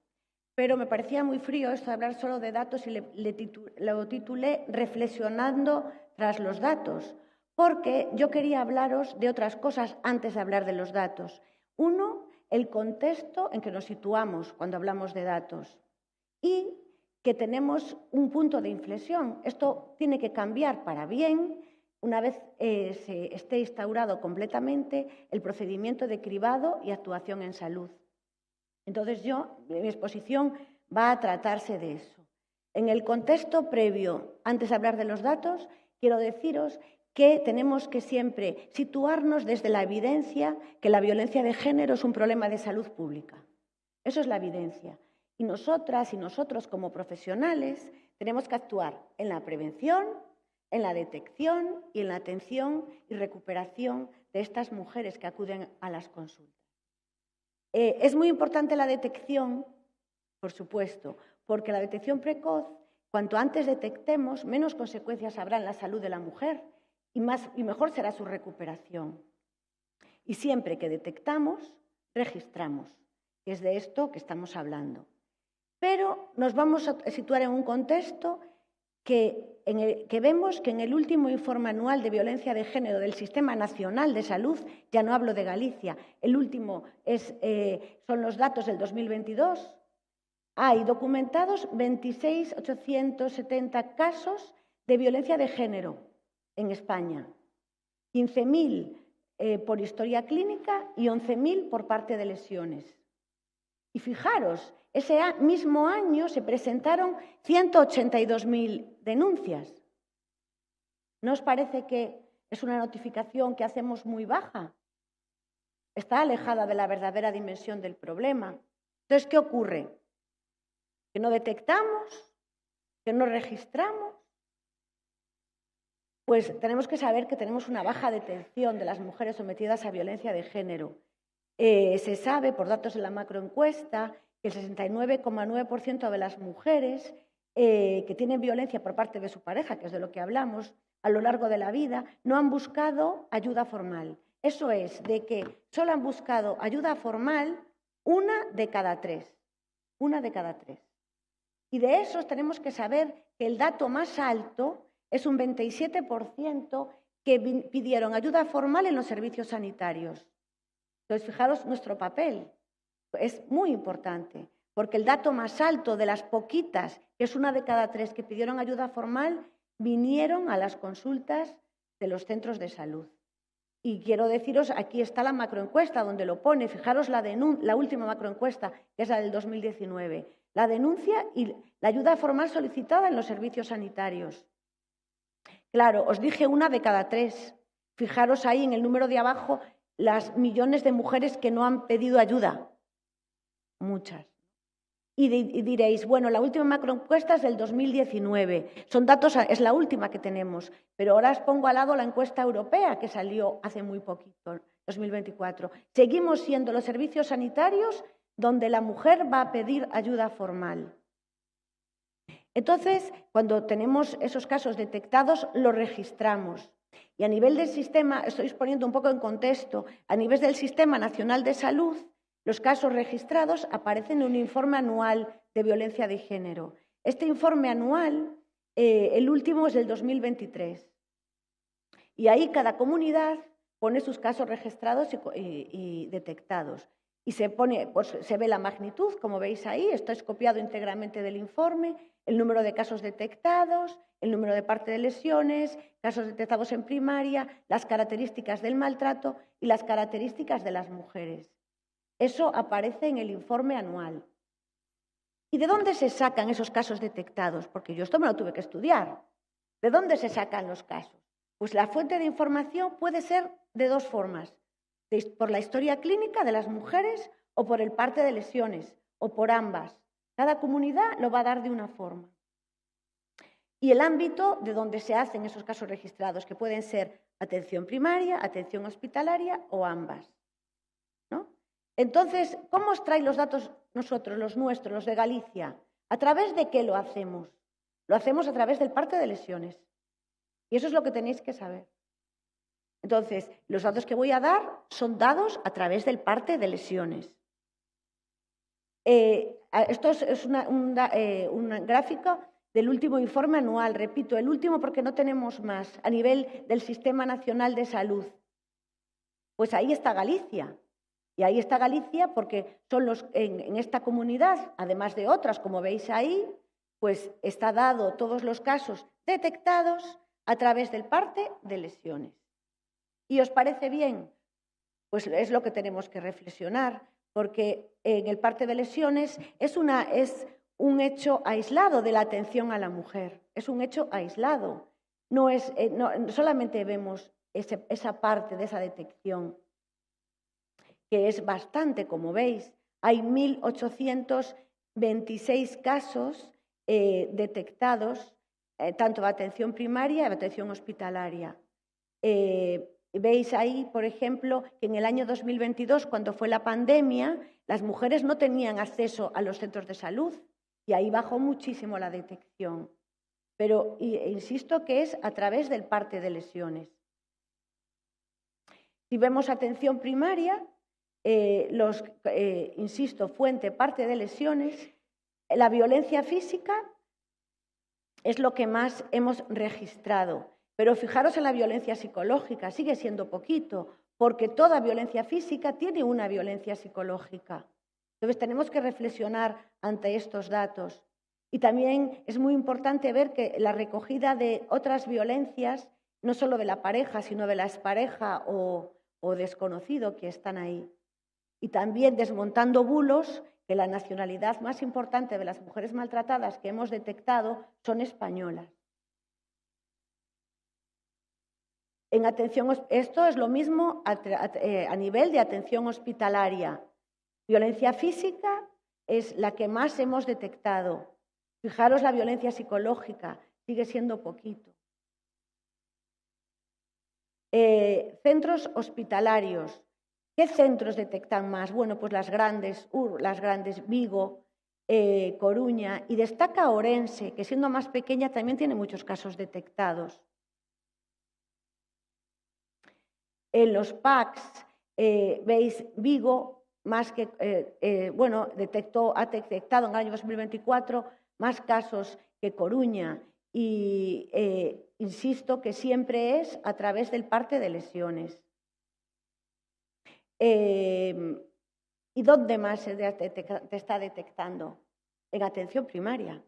Speaker 1: Pero me parecía muy frío esto de hablar solo de datos y lo titulé Reflexionando tras los datos, porque yo quería hablaros de otras cosas antes de hablar de los datos. Uno, el contexto en que nos situamos cuando hablamos de datos y que tenemos un punto de inflexión. Esto tiene que cambiar para bien una vez se esté instaurado completamente el procedimiento de cribado y actuación en salud. Entonces mi exposición va a tratarse de eso. En el contexto previo, antes de hablar de los datos, quiero deciros que tenemos que siempre situarnos desde la evidencia que la violencia de género es un problema de salud pública. Eso es la evidencia. Y nosotras y nosotros como profesionales tenemos que actuar en la prevención, en la detección y en la atención y recuperación de estas mujeres que acuden a las consultas. Es muy importante la detección, por supuesto, porque la detección precoz, cuanto antes detectemos, menos consecuencias habrá en la salud de la mujer y mejor será su recuperación. Y siempre que detectamos, registramos, que es de esto que estamos hablando. Pero nos vamos a situar en un contexto que vemos que en el último informe anual de violencia de género del Sistema Nacional de Salud, ya no hablo de Galicia, el último son los datos del 2022, hay documentados 26.870 casos de violencia de género en España, 15.000 por historia clínica y 11.000 por parte de lesiones. Y fijaros, ese mismo año se presentaron 182.000 denuncias. ¿No os parece que es una notificación que hacemos muy baja? Está alejada de la verdadera dimensión del problema. Entonces, ¿qué ocurre? Que no detectamos, que no registramos, pues tenemos que saber que tenemos una baja detención de las mujeres sometidas a violencia de género. Se sabe, por datos de la macroencuesta, que el 69,9% de las mujeres que tienen violencia por parte de su pareja, que es de lo que hablamos, a lo largo de la vida, no han buscado ayuda formal. Eso es, de que solo han buscado ayuda formal 1 de cada 3. 1 de cada 3. Y de esos tenemos que saber que el dato más alto es un 27% que pidieron ayuda formal en los servicios sanitarios. Entonces, fijaros nuestro papel. Es muy importante, porque el dato más alto de las poquitas, que es 1 de cada 3 que pidieron ayuda formal, vinieron a las consultas de los centros de salud. Y quiero deciros, aquí está la macroencuesta donde lo pone, fijaros la última macroencuesta, que es la del 2019, la denuncia y la ayuda formal solicitada en los servicios sanitarios. Claro, os dije 1 de cada 3. Fijaros ahí en el número de abajo las millones de mujeres que no han pedido ayuda. Muchas. Y diréis, bueno, la última macroencuesta es del 2019. Son datos, es la última que tenemos. Pero ahora os pongo al lado la encuesta europea que salió hace muy poquito, 2024. Seguimos siendo los servicios sanitarios donde la mujer va a pedir ayuda formal. Entonces, cuando tenemos esos casos detectados, los registramos. Y a nivel del sistema, estoy poniendo un poco en contexto, a nivel del Sistema Nacional de Salud, los casos registrados aparecen en un informe anual de violencia de género. Este informe anual, el último es del 2023. Y ahí cada comunidad pone sus casos registrados y detectados. Y se ve la magnitud, como veis ahí, esto es copiado íntegramente del informe, el número de casos detectados, el número de parte de lesiones, casos detectados en primaria, las características del maltrato y las características de las mujeres. Eso aparece en el informe anual. ¿Y de dónde se sacan esos casos detectados? Porque yo esto me lo tuve que estudiar. ¿De dónde se sacan los casos? Pues la fuente de información puede ser de 2 formas. Por la historia clínica de las mujeres o por el parte de lesiones, o por ambas. Cada comunidad lo va a dar de una forma. Y el ámbito de donde se hacen esos casos registrados, que pueden ser atención primaria, atención hospitalaria o ambas. ¿No? Entonces, ¿cómo os trae los datos nosotros, los nuestros, los de Galicia? ¿A través de qué lo hacemos? Lo hacemos a través del parte de lesiones. Y eso es lo que tenéis que saber. Entonces, los datos que voy a dar son dados a través del parte de lesiones. Esto es una gráfica del último informe anual, repito, el último porque no tenemos más, a nivel del Sistema Nacional de Salud. Pues ahí está Galicia. Y ahí está Galicia porque son en esta comunidad, además de otras, como veis ahí, pues está dado todos los casos detectados a través del parte de lesiones. ¿Y os parece bien? Pues es lo que tenemos que reflexionar, porque en el parte de lesiones es un hecho aislado de la atención a la mujer. Es un hecho aislado. No solamente vemos esa parte de esa detección, que es bastante, como veis. Hay 1.826 casos detectados, tanto de atención primaria y de atención hospitalaria. Veis ahí, por ejemplo, que en el año 2022, cuando fue la pandemia, las mujeres no tenían acceso a los centros de salud y ahí bajó muchísimo la detección. Pero insisto que es a través del parte de lesiones. Si vemos atención primaria, insisto, fuente, parte de lesiones, la violencia física es lo que más hemos registrado. Pero fijaros en la violencia psicológica, sigue siendo poquito, porque toda violencia física tiene una violencia psicológica. Entonces tenemos que reflexionar ante estos datos. Y también es muy importante ver que la recogida de otras violencias, no solo de la pareja, sino de la expareja o desconocido que están ahí. Y también desmontando bulos, que la nacionalidad más importante de las mujeres maltratadas que hemos detectado son españolas. En atención, esto es lo mismo a nivel de atención hospitalaria. Violencia física es la que más hemos detectado. Fijaros, la violencia psicológica sigue siendo poquito. Centros hospitalarios. ¿Qué centros detectan más? Bueno, pues las grandes, Vigo, Coruña, y destaca Ourense, que siendo más pequeña también tiene muchos casos detectados. En los PACs, veis, Vigo, más que, ha detectado en el año 2024 más casos que Coruña, y insisto que siempre es a través del parte de lesiones. ¿Y dónde más se está detectando? En atención primaria.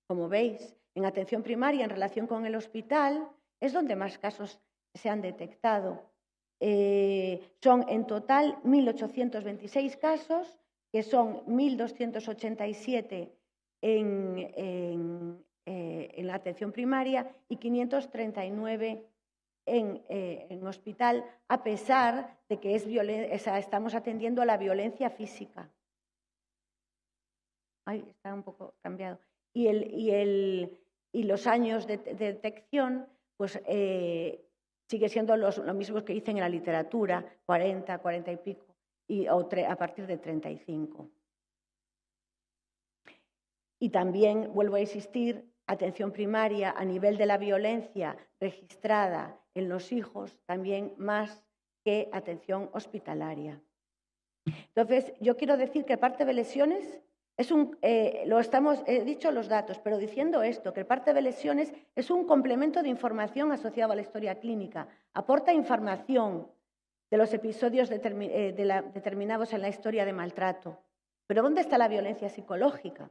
Speaker 1: Como veis, en atención primaria, en relación con el hospital, es donde más casos se han detectado. Son en total 1.826 casos, que son 1.287 en la atención primaria y 539 en hospital, a pesar de que estamos atendiendo a la violencia física. Ay, está un poco cambiado. Y los años de detección, pues sigue siendo lo mismo que dicen en la literatura, 40, 40 y pico, a partir de 35. Y también, vuelvo a insistir, atención primaria a nivel de la violencia registrada en los hijos, también más que atención hospitalaria. Entonces, yo quiero decir que el parte de lesiones he dicho los datos, pero diciendo esto, que el parte de lesiones es un complemento de información asociado a la historia clínica. Aporta información de los episodios determinados en la historia de maltrato. Pero ¿dónde está la violencia psicológica?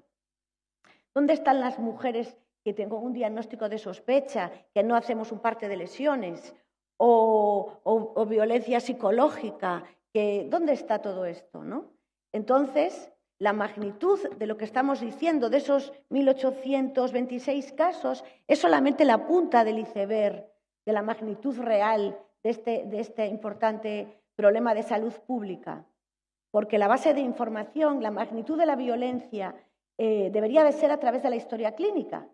Speaker 1: ¿Dónde están las mujeres que tengo un diagnóstico de sospecha, que no hacemos un parte de lesiones? O violencia psicológica. ¿Dónde está todo esto, no? Entonces, la magnitud de lo que estamos diciendo, de esos 1.826 casos, es solamente la punta del iceberg de la magnitud real de este importante problema de salud pública. Porque la base de información, la magnitud de la violencia, debería de ser a través de la historia clínica,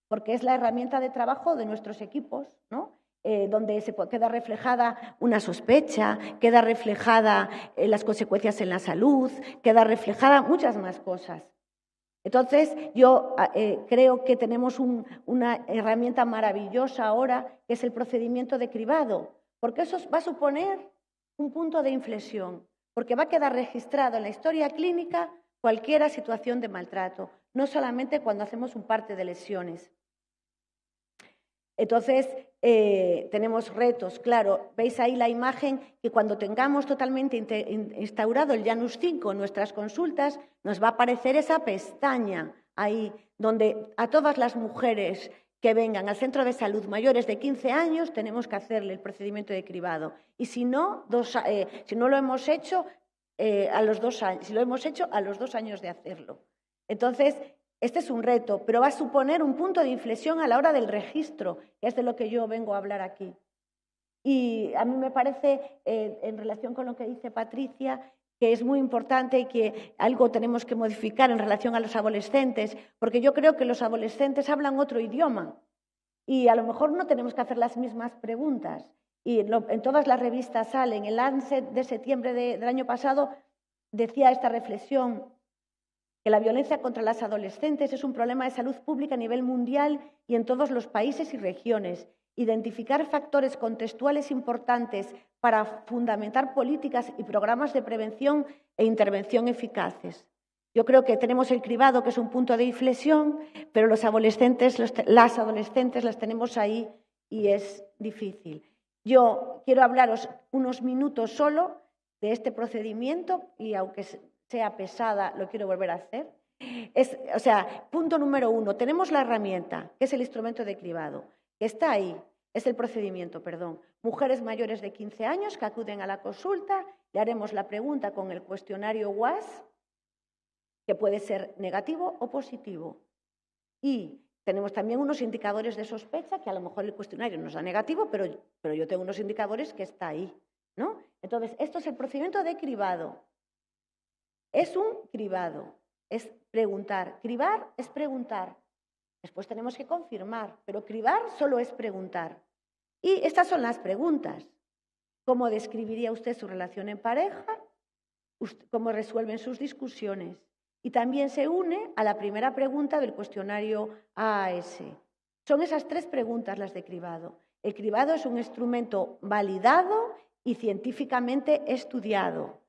Speaker 1: porque es la herramienta de trabajo de nuestros equipos, ¿no? Donde queda reflejada una sospecha, queda reflejada las consecuencias en la salud, queda reflejada muchas más cosas. Entonces, yo creo que tenemos una herramienta maravillosa ahora, que es el procedimiento de cribado, porque eso va a suponer un punto de inflexión, porque va a quedar registrado en la historia clínica cualquier situación de maltrato, no solamente cuando hacemos un parte de lesiones. Entonces, tenemos retos, claro. Veis ahí la imagen que cuando tengamos totalmente instaurado el Janus 5 en nuestras consultas, nos va a aparecer esa pestaña ahí, donde a todas las mujeres que vengan al centro de salud mayores de 15 años tenemos que hacerle el procedimiento de cribado. Y si no lo hemos hecho, a los 2 años, si lo hemos hecho a los 2 años de hacerlo. Entonces, este es un reto, pero va a suponer un punto de inflexión a la hora del registro, que es de lo que yo vengo a hablar aquí. Y a mí me parece, en relación con lo que dice Patricia, que es muy importante y que algo tenemos que modificar en relación a los adolescentes, porque yo creo que los adolescentes hablan otro idioma y a lo mejor no tenemos que hacer las mismas preguntas. Y en todas las revistas salen. El Lancet de septiembre del año pasado decía esta reflexión, que la violencia contra las adolescentes es un problema de salud pública a nivel mundial y en todos los países y regiones. Identificar factores contextuales importantes para fundamentar políticas y programas de prevención e intervención eficaces. Yo creo que tenemos el cribado, que es un punto de inflexión, pero las adolescentes las tenemos ahí y es difícil. Yo quiero hablaros unos minutos solo de este procedimiento y aunque sea pesada, lo quiero volver a hacer. Punto número 1, tenemos la herramienta, que es el instrumento de cribado, que está ahí, es el procedimiento, perdón. Mujeres mayores de 15 años que acuden a la consulta, le haremos la pregunta con el cuestionario WAS, que puede ser negativo o positivo. Y tenemos también unos indicadores de sospecha, que a lo mejor el cuestionario nos da negativo, pero yo tengo unos indicadores que está ahí, ¿no? Entonces, esto es el procedimiento de cribado. Es un cribado, es preguntar. Cribar es preguntar. Después tenemos que confirmar, pero cribar solo es preguntar. Y estas son las preguntas. ¿Cómo describiría usted su relación en pareja? ¿Cómo resuelven sus discusiones? Y también se une a la primera pregunta del cuestionario AAS. Son esas 3 preguntas las de cribado. El cribado es un instrumento validado y científicamente estudiado.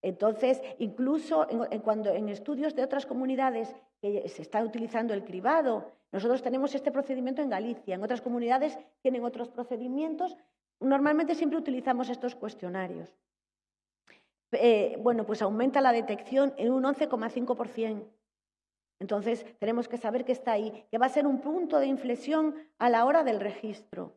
Speaker 1: Entonces, incluso en estudios de otras comunidades que se está utilizando el cribado, nosotros tenemos este procedimiento en Galicia, en otras comunidades tienen otros procedimientos. Normalmente siempre utilizamos estos cuestionarios. Bueno, pues aumenta la detección en un 11,5%. Entonces, tenemos que saber que está ahí, que va a ser un punto de inflexión a la hora del registro.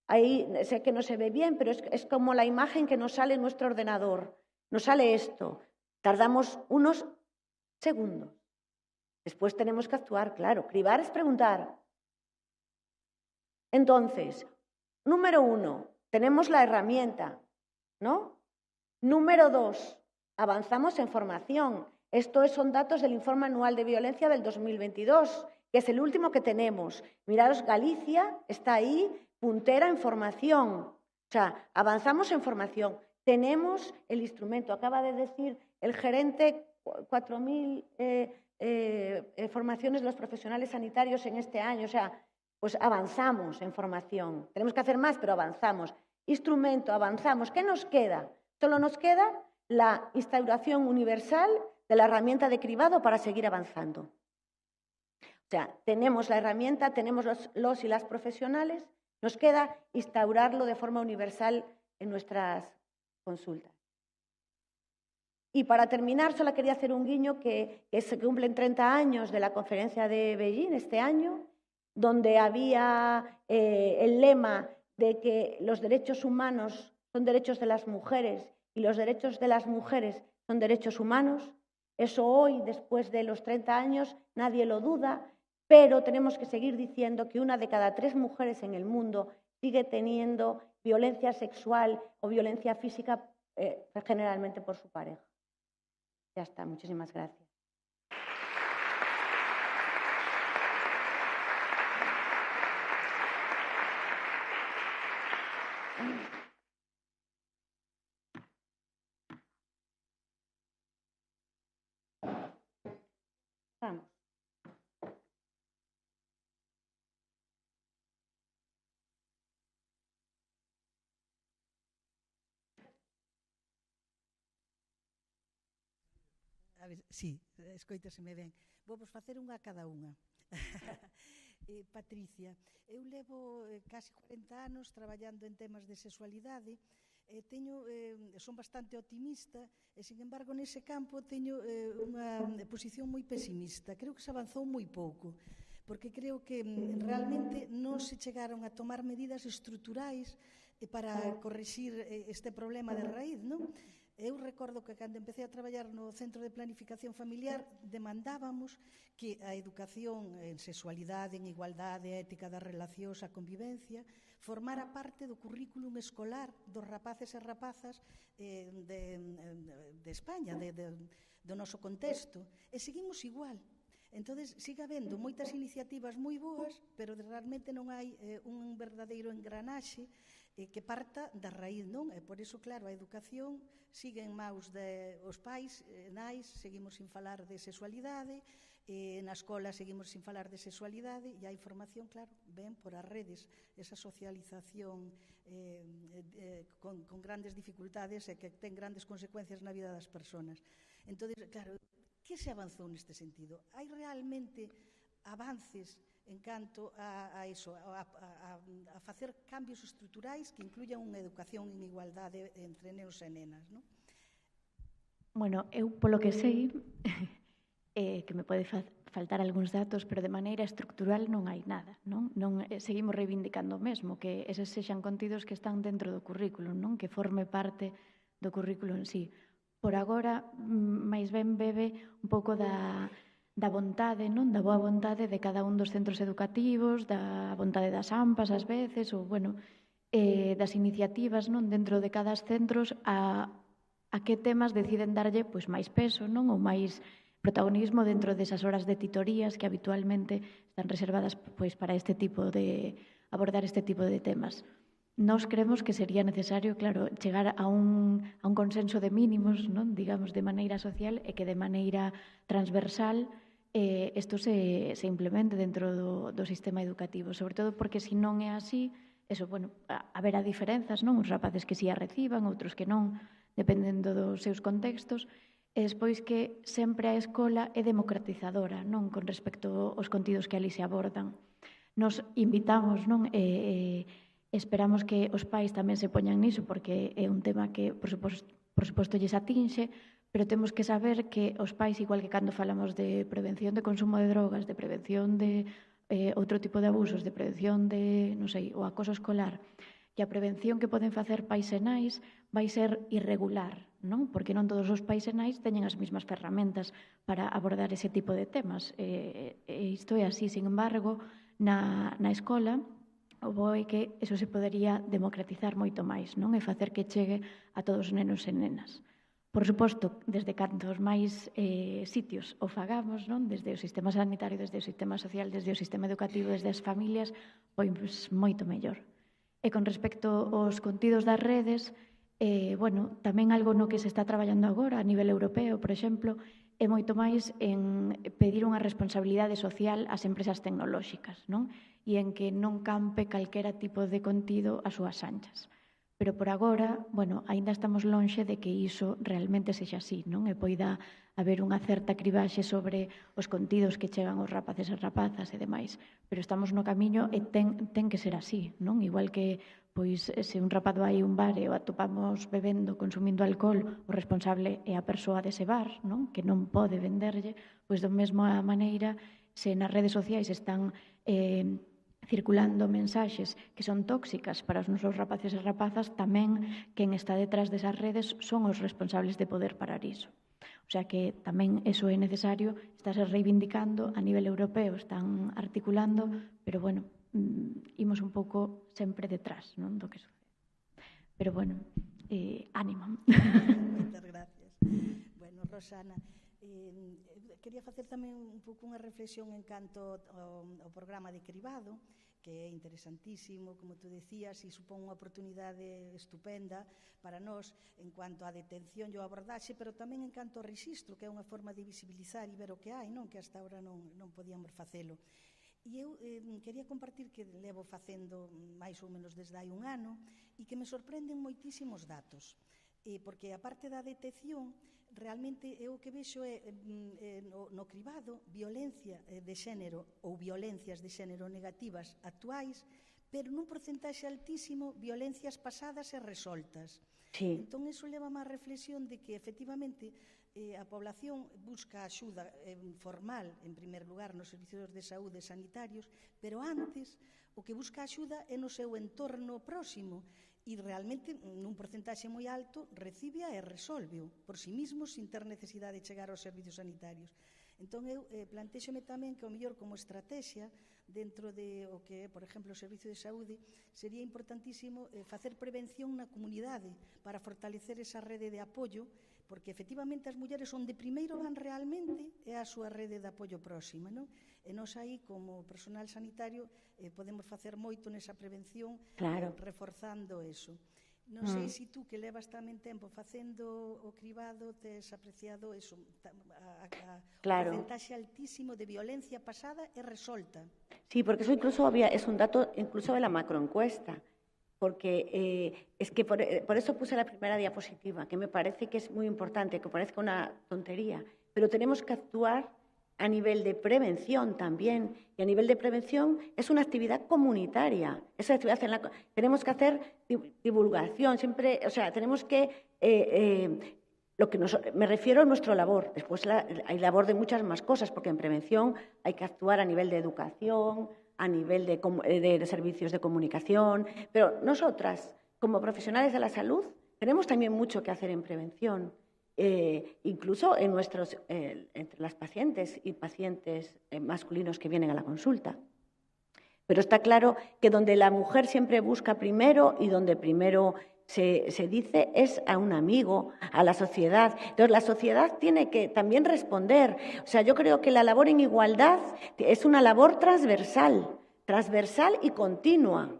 Speaker 1: Ahí sé que no se ve bien, pero es como la imagen que nos sale en nuestro ordenador. Nos sale esto. Tardamos unos segundos. Después tenemos que actuar, claro. Cribar es preguntar. Entonces, número 1, tenemos la herramienta, ¿no? Número 2, avanzamos en formación. Estos son datos del Informe Anual de Violencia del 2022, que es el último que tenemos. Miraros, Galicia está ahí, puntera en formación. O sea, avanzamos en formación. Tenemos el instrumento. Acaba de decir el gerente 4.000 formaciones de los profesionales sanitarios en este año. O sea, pues avanzamos en formación. Tenemos que hacer más, pero avanzamos. Instrumento, avanzamos. ¿Qué nos queda? Solo nos queda la instauración universal de la herramienta de cribado para seguir avanzando. O sea, tenemos la herramienta, tenemos los y las profesionales, nos queda instaurarlo de forma universal en nuestras consultas. Y para terminar, solo quería hacer un guiño que se cumplen 30 años de la conferencia de Beijing este año, donde había el lema de que los derechos humanos son derechos de las mujeres y los derechos de las mujeres son derechos humanos. Eso hoy, después de los 30 años, nadie lo duda, pero tenemos que seguir diciendo que 1 de cada 3 mujeres en el mundo sigue teniendo violencia sexual o violencia física, generalmente por su pareja. Ya está, muchísimas gracias. Vamos.
Speaker 4: A ver, sí, escoitaseme ben. Vou vos facer unha a cada unha. Patricia, eu levo casi 40 anos traballando en temas de sexualidade. Son bastante optimista e, sin embargo, nese campo teño unha posición moi pesimista. Creo que se avanzou moi pouco, porque creo que realmente non se chegaron a tomar medidas estruturais para corrixir este problema de raíz, non? Eu recordo que cando empecé a traballar no Centro de Planificación Familiar demandábamos que a educación en sexualidade, en igualdade, ética das relacións, a convivencia, formara parte do currículum escolar dos rapaces e rapazas de España, do noso contexto. E seguimos igual. Entonces, sigue habendo moitas iniciativas moi boas, pero realmente non hai un verdadeiro engranaxe que parta da raíz, non? E por iso, claro, a educación sigue en maus dos pais, nais, seguimos sin falar de sexualidade, na escola seguimos sin falar de sexualidade, e a información, claro, ven por as redes, esa socialización con grandes dificultades e que ten grandes consecuencias na vida das persoas. Entón, claro, que se avanzou neste sentido? Hai realmente avances en canto a iso, a facer cambios estruturais que incluyan unha educación en igualdade entre nenos e nenas, non?
Speaker 3: Bueno, eu polo que sei, que me pode faltar algúns datos, pero de maneira estructural non hai nada, non? Seguimos reivindicando o mesmo, que eses sexan contidos que están dentro do currículum, non? Que forme parte do currículum en sí. Por agora, máis ben bebe un pouco da vontade, non? Da boa vontade de cada un dos centros educativos, da vontade das AMPAs ás veces, ou, bueno, das iniciativas, non? Dentro de cada centros a que temas deciden darlle pois máis peso, non? Ou máis protagonismo dentro desas horas de titorías que habitualmente están reservadas pois para abordar este tipo de temas. Nós creemos que sería necesario, claro, chegar a un consenso de mínimos, non, digamos, de maneira social e que de maneira transversal isto se implemente dentro do sistema educativo, sobre todo porque se non é así, haberá diferenzas, non? Uns rapaces que si a reciban, outros que non, dependendo dos seus contextos, e despois que sempre a escola é democratizadora, non? Con respecto aos contidos que ali se abordan. Nos invitamos, non? Esperamos que os pais tamén se poñan niso, porque é un tema que, por suposto, lles atinxe, pero temos que saber que os pais, igual que cando falamos de prevención de consumo de drogas, de prevención de outro tipo de abusos, de prevención de, non sei, o acoso escolar, que a prevención que poden facer pais e nais vai ser irregular, non? Porque non todos os pais e nais teñen as mesmas ferramentas para abordar ese tipo de temas. Isto é así, sin embargo, na escola, o bo é que eso se podería democratizar moito máis, non? E facer que chegue a todos os nenos e nenas. Por suposto, desde cantos máis sitios o fagamos, non? Desde o sistema sanitario, desde o sistema social, desde o sistema educativo, desde as familias, pois moito mellor. E con respecto aos contidos das redes, tamén algo no que se está traballando agora a nivel europeo, por exemplo, é moito máis en pedir unha responsabilidade social ás empresas tecnolóxicas, non? E en que non campe calquera tipo de contido ás súas anchas. Pero por agora, aínda estamos lonxe de que iso realmente sexa así, non? E poida haber unha certa cribaxe sobre os contidos que chegan aos rapaces e rapazas e demais. Pero estamos no camiño e ten que ser así, non? Igual que, pois, se un rapaz vai a un bar e o atopamos bebendo, consumindo alcohol, o responsable é a persoa dese bar, non? Que non pode venderlle, pois do mesmo a maneira, se nas redes sociais están circulando mensaxes que son tóxicas para os nosos rapaces e rapazas, tamén quen está detrás desas redes son os responsables de poder parar iso. O sea que tamén eso é necesario, estáse reivindicando a nivel europeo, están articulando, pero imos un pouco sempre detrás, non, do que sucede. Pero ánimo.
Speaker 4: Moitas gracias. Rosana, quería facer tamén un pouco unha reflexión en canto ao programa de cribado, que é interesantísimo, como tú decías, e supón unha oportunidade estupenda para nós en cuanto á detención e ao abordaxe, pero tamén en canto ao rexistro, que é unha forma de visibilizar e ver o que hai, non? Que hasta ahora non podíamos facelo. E eu quería compartir que levo facendo máis ou menos desde hai un ano e que me sorprenden moitísimos datos, porque a parte da detección, realmente eu o que vexo é no cribado violencia de xénero ou violencias de xénero negativas actuais, pero nun porcentaxe altísimo violencias pasadas e resoltas.
Speaker 1: Sí.
Speaker 4: Entón, iso leva má reflexión de que, efectivamente, a población busca axuda formal, en primer lugar, nos servicios de saúde sanitarios, pero antes o que busca axuda é no seu entorno próximo, e realmente, nun porcentaxe moi alto, recibia e resolveo por si mismo, sin ter necesidade de chegar aos servicios sanitarios. Entón, eu plantexome tamén que, ao mellor, como estrategia, dentro de o que é, por exemplo, o servicio de saúde, sería importantísimo facer prevención na comunidade para fortalecer esa rede de apoio, porque, efectivamente, as mulleres onde primeiro van realmente é a súa rede de apoio próxima, non? E nós aí, como personal sanitario, podemos facer moito nesa prevención,
Speaker 1: claro,
Speaker 4: reforzando eso. Non sei se tú, que levas tamén tempo facendo o cribado, tes apreciado eso,
Speaker 1: claro,
Speaker 4: un porcentaxe altísimo de violencia pasada e resolta.
Speaker 1: Sí, porque eso incluso es un dato incluso de la macroencuesta, porque es que por eso puse la primera diapositiva, que me parece que es muy importante, que parezca una tontería, pero tenemos que actuar a nivel de prevención también, y a nivel de prevención es una actividad comunitaria. Esa actividad tenemos que hacer divulgación, siempre, o sea, tenemos que, me refiero a nuestra labor, después hay labor de muchas más cosas, porque en prevención hay que actuar a nivel de educación, a nivel de servicios de comunicación, pero nosotras, como profesionales de la salud, tenemos también mucho que hacer en prevención. Incluso entre las pacientes y pacientes masculinos que vienen a la consulta. Pero está claro que donde la mujer siempre busca primero y donde primero se dice es a un amigo, a la sociedad. Entonces, la sociedad tiene que también responder. O sea, yo creo que la labor en igualdad es una labor transversal y continua.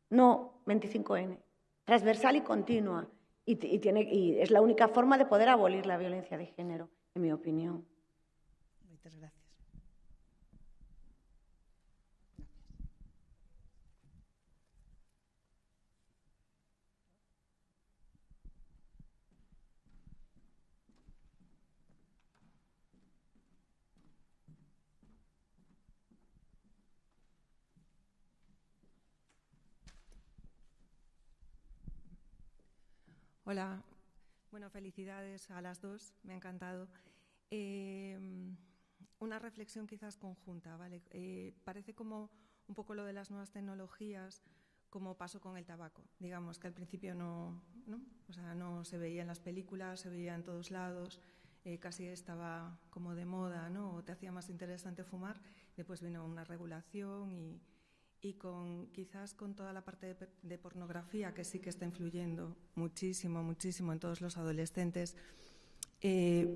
Speaker 1: No 25N, transversal y continua. Y es la única forma de poder abolir la violencia de género, en mi opinión.
Speaker 4: Muchas gracias.
Speaker 5: Hola, bueno, felicidades a las dos, me ha encantado. Una reflexión quizás conjunta, ¿vale? Parece como un poco lo de las nuevas tecnologías, como pasó con el tabaco. Digamos que al principio no se veía en las películas, se veía en todos lados, casi estaba como de moda, ¿no? O te hacía más interesante fumar. Después vino una regulación y quizás con toda la parte de pornografía, que sí que está influyendo muchísimo en todos los adolescentes,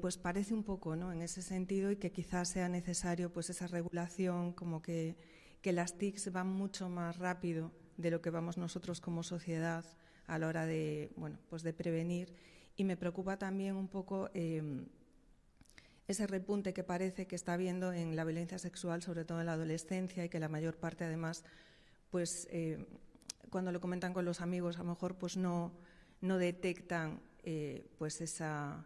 Speaker 5: pues parece un poco, ¿no?, en ese sentido, y que quizás sea necesario pues esa regulación, como que las TICs van mucho más rápido de lo que vamos nosotros como sociedad a la hora de, bueno, pues de prevenir. Y me preocupa también un poco ese repunte que parece que está habiendo en la violencia sexual, sobre todo en la adolescencia, y que la mayor parte, además, pues cuando lo comentan con los amigos, a lo mejor pues no detectan pues esa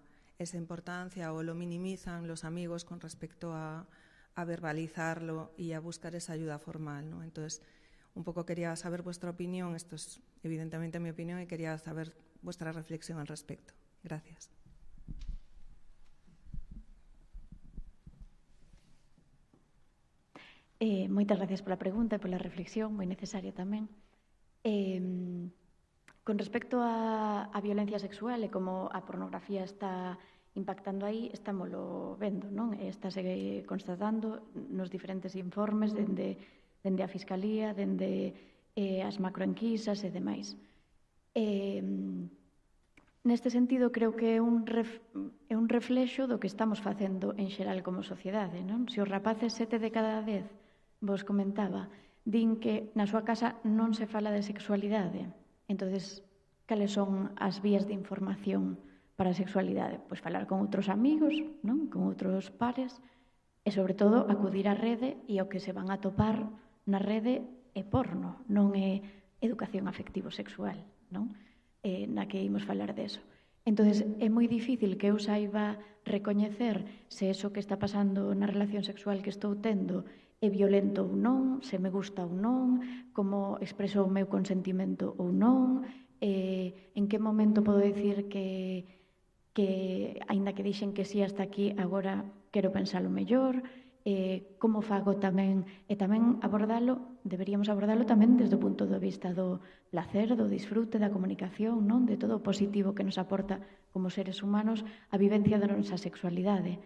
Speaker 5: importancia, o lo minimizan los amigos con respecto a verbalizarlo y a buscar esa ayuda formal, ¿no? Entonces, un poco quería saber vuestra opinión. Esto es evidentemente mi opinión, y quería saber vuestra reflexión al respecto. Gracias.
Speaker 3: Moitas gracias pola pregunta e pola reflexión, moi necesaria tamén. Con respecto á violencia sexual e como a pornografía está impactando aí, estámoslo vendo, non? Estáse constatando nos diferentes informes dende a Fiscalía, dende as macroenquisas e demais. Neste sentido, creo que é un reflexo do que estamos facendo en xeral como sociedade, non? Se os rapaces 7 de cada 10, vos comentaba, din que na súa casa non se fala de sexualidade. Entonces, cales son as vías de información para a sexualidade? Pois falar con outros amigos, non? Con outros pares, e, sobre todo, acudir á rede, e o que se van a topar na rede é porno, non é educación afectivo-sexual, non? Na que imos falar deso. Entonces, é moi difícil que eu saiba recoñecer se eso que está pasando na relación sexual que estou tendo é violento ou non, se me gusta ou non, como expreso o meu consentimento ou non, en que momento podo dicir que aínda que dixen que sí hasta aquí, agora quero pensalo mellor, como fago tamén, e tamén deberíamos abordalo tamén desde o punto de vista do placer, do disfrute, da comunicación, non? De todo o positivo que nos aporta como seres humanos a vivencia da nosa sexualidade.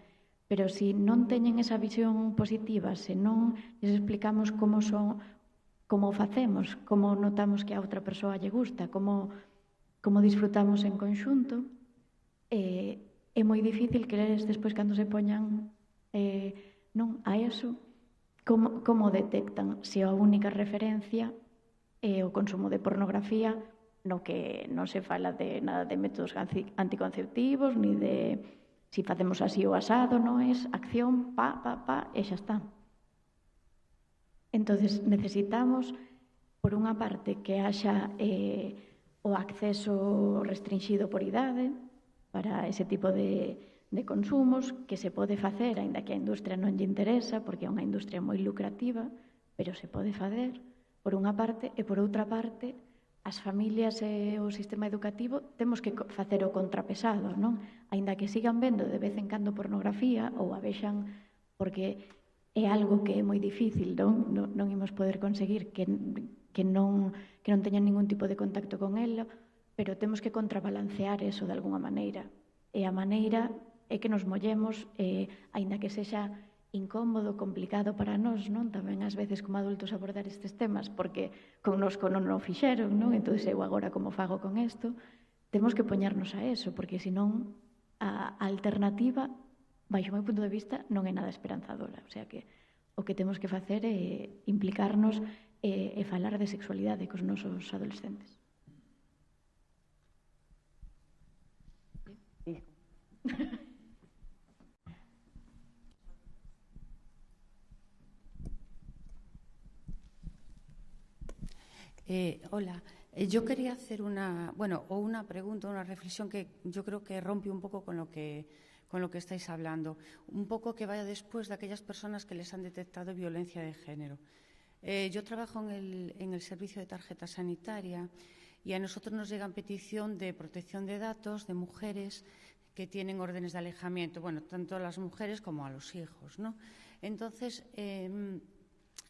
Speaker 3: Pero se non teñen esa visión positiva, se non lles explicamos como facemos, como notamos que a outra persoa lle gusta, como disfrutamos en conxunto, é moi difícil que eles despois, cando se poñan non a eso, como detectan se a única referencia é o consumo de pornografía, no que non se fala de nada de métodos anticonceptivos, ni de si facemos así o asado, non é acción, e xa está. Entonces, necesitamos, por unha parte, que haxa o acceso restringido por idade para ese tipo de consumos, que se pode facer, aínda que a industria non lle interesa, porque é unha industria moi lucrativa, pero se pode facer, por unha parte, e por outra parte, as familias e o sistema educativo temos que facer o contrapesado, non? Aínda que sigan vendo de vez en cando pornografía ou a vexan, porque é algo que é moi difícil, non imos poder conseguir que non teñan ningún tipo de contacto con ela, pero temos que contrabalancear eso de alguna maneira. E a maneira é que nos mollemos, aínda que sexa incómodo, complicado para nós, non? Tamén ás veces como adultos abordar estes temas, porque connosco non o fixeron, non? Entón, eu agora como fago con isto, temos que poñernos a eso, porque senón a alternativa, baixo o meu punto de vista, non é nada esperanzadora. O sea que o que temos que facer é implicarnos e falar de sexualidade cos nosos adolescentes.
Speaker 6: Hola, yo quería hacer una pregunta, una reflexión que yo creo que rompe un poco con lo que estáis hablando, un poco que vaya después de aquellas personas que les han detectado violencia de género. Yo trabajo en el servicio de tarjeta sanitaria y a nosotros nos llegan petición de protección de datos de mujeres que tienen órdenes de alejamiento, bueno, tanto a las mujeres como a los hijos, ¿no? Entonces,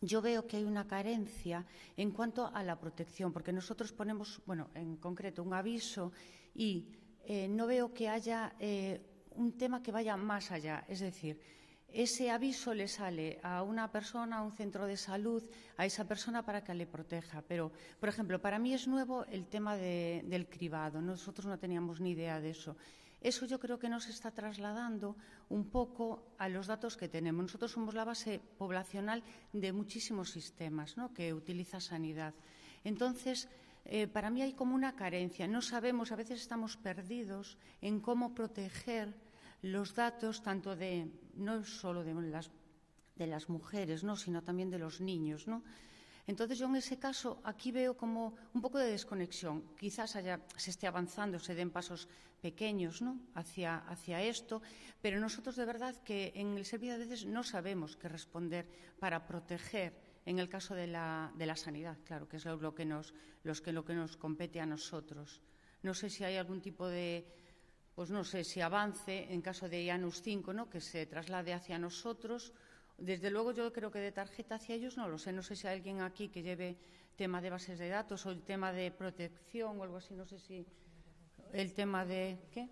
Speaker 6: yo veo que hay una carencia en cuanto a la protección, porque nosotros ponemos, bueno, en concreto, un aviso y no veo que haya un tema que vaya más allá. Es decir, ese aviso le sale a una persona, a un centro de salud, a esa persona para que le proteja. Pero, por ejemplo, para mí es nuevo el tema del cribado. Nosotros no teníamos ni idea de eso. Eso yo creo que nos está trasladando un poco a los datos que tenemos. Nosotros somos la base poblacional de muchísimos sistemas, ¿no?, que utiliza sanidad. Entonces, para mí hay como una carencia. No sabemos, a veces estamos perdidos en cómo proteger los datos tanto no solo de las mujeres, ¿no?, sino también de los niños, ¿no? Entonces, yo en ese caso aquí veo como un poco de desconexión. Quizás se esté avanzando, se den pasos pequeños, ¿no?, hacia esto, pero nosotros de verdad que en el servicio a veces no sabemos qué responder para proteger en el caso de la sanidad, claro, que es lo que nos compete a nosotros. No sé si hay algún tipo de, pues no sé, si avance en caso de IANUS 5, ¿no?, que se traslade hacia nosotros. Desde luego yo creo que de tarjeta hacia ellos no lo sé. No sé si hay alguien aquí que lleve tema de bases de datos o el tema de protección o algo así. No sé si el tema de... ¿Qué?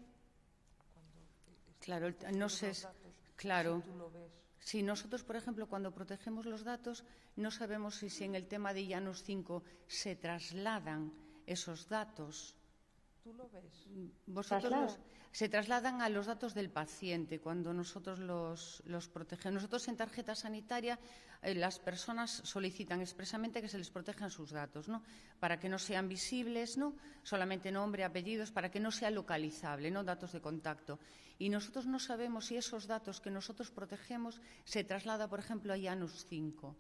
Speaker 6: Claro, no sé. Claro. Si nosotros, por ejemplo, cuando protegemos los datos, no sabemos si en el tema de IANUS 5 se trasladan esos datos.
Speaker 7: ¿Tú lo ves?
Speaker 6: Vosotros se trasladan a los datos del paciente cuando nosotros los protegemos. Nosotros en tarjeta sanitaria las personas solicitan expresamente que se les protejan sus datos, ¿no?, para que no sean visibles, ¿no?, solamente nombre, apellidos, para que no sea localizable, ¿no?, datos de contacto. Y nosotros no sabemos si esos datos que nosotros protegemos se traslada, por ejemplo, a IANUS 5.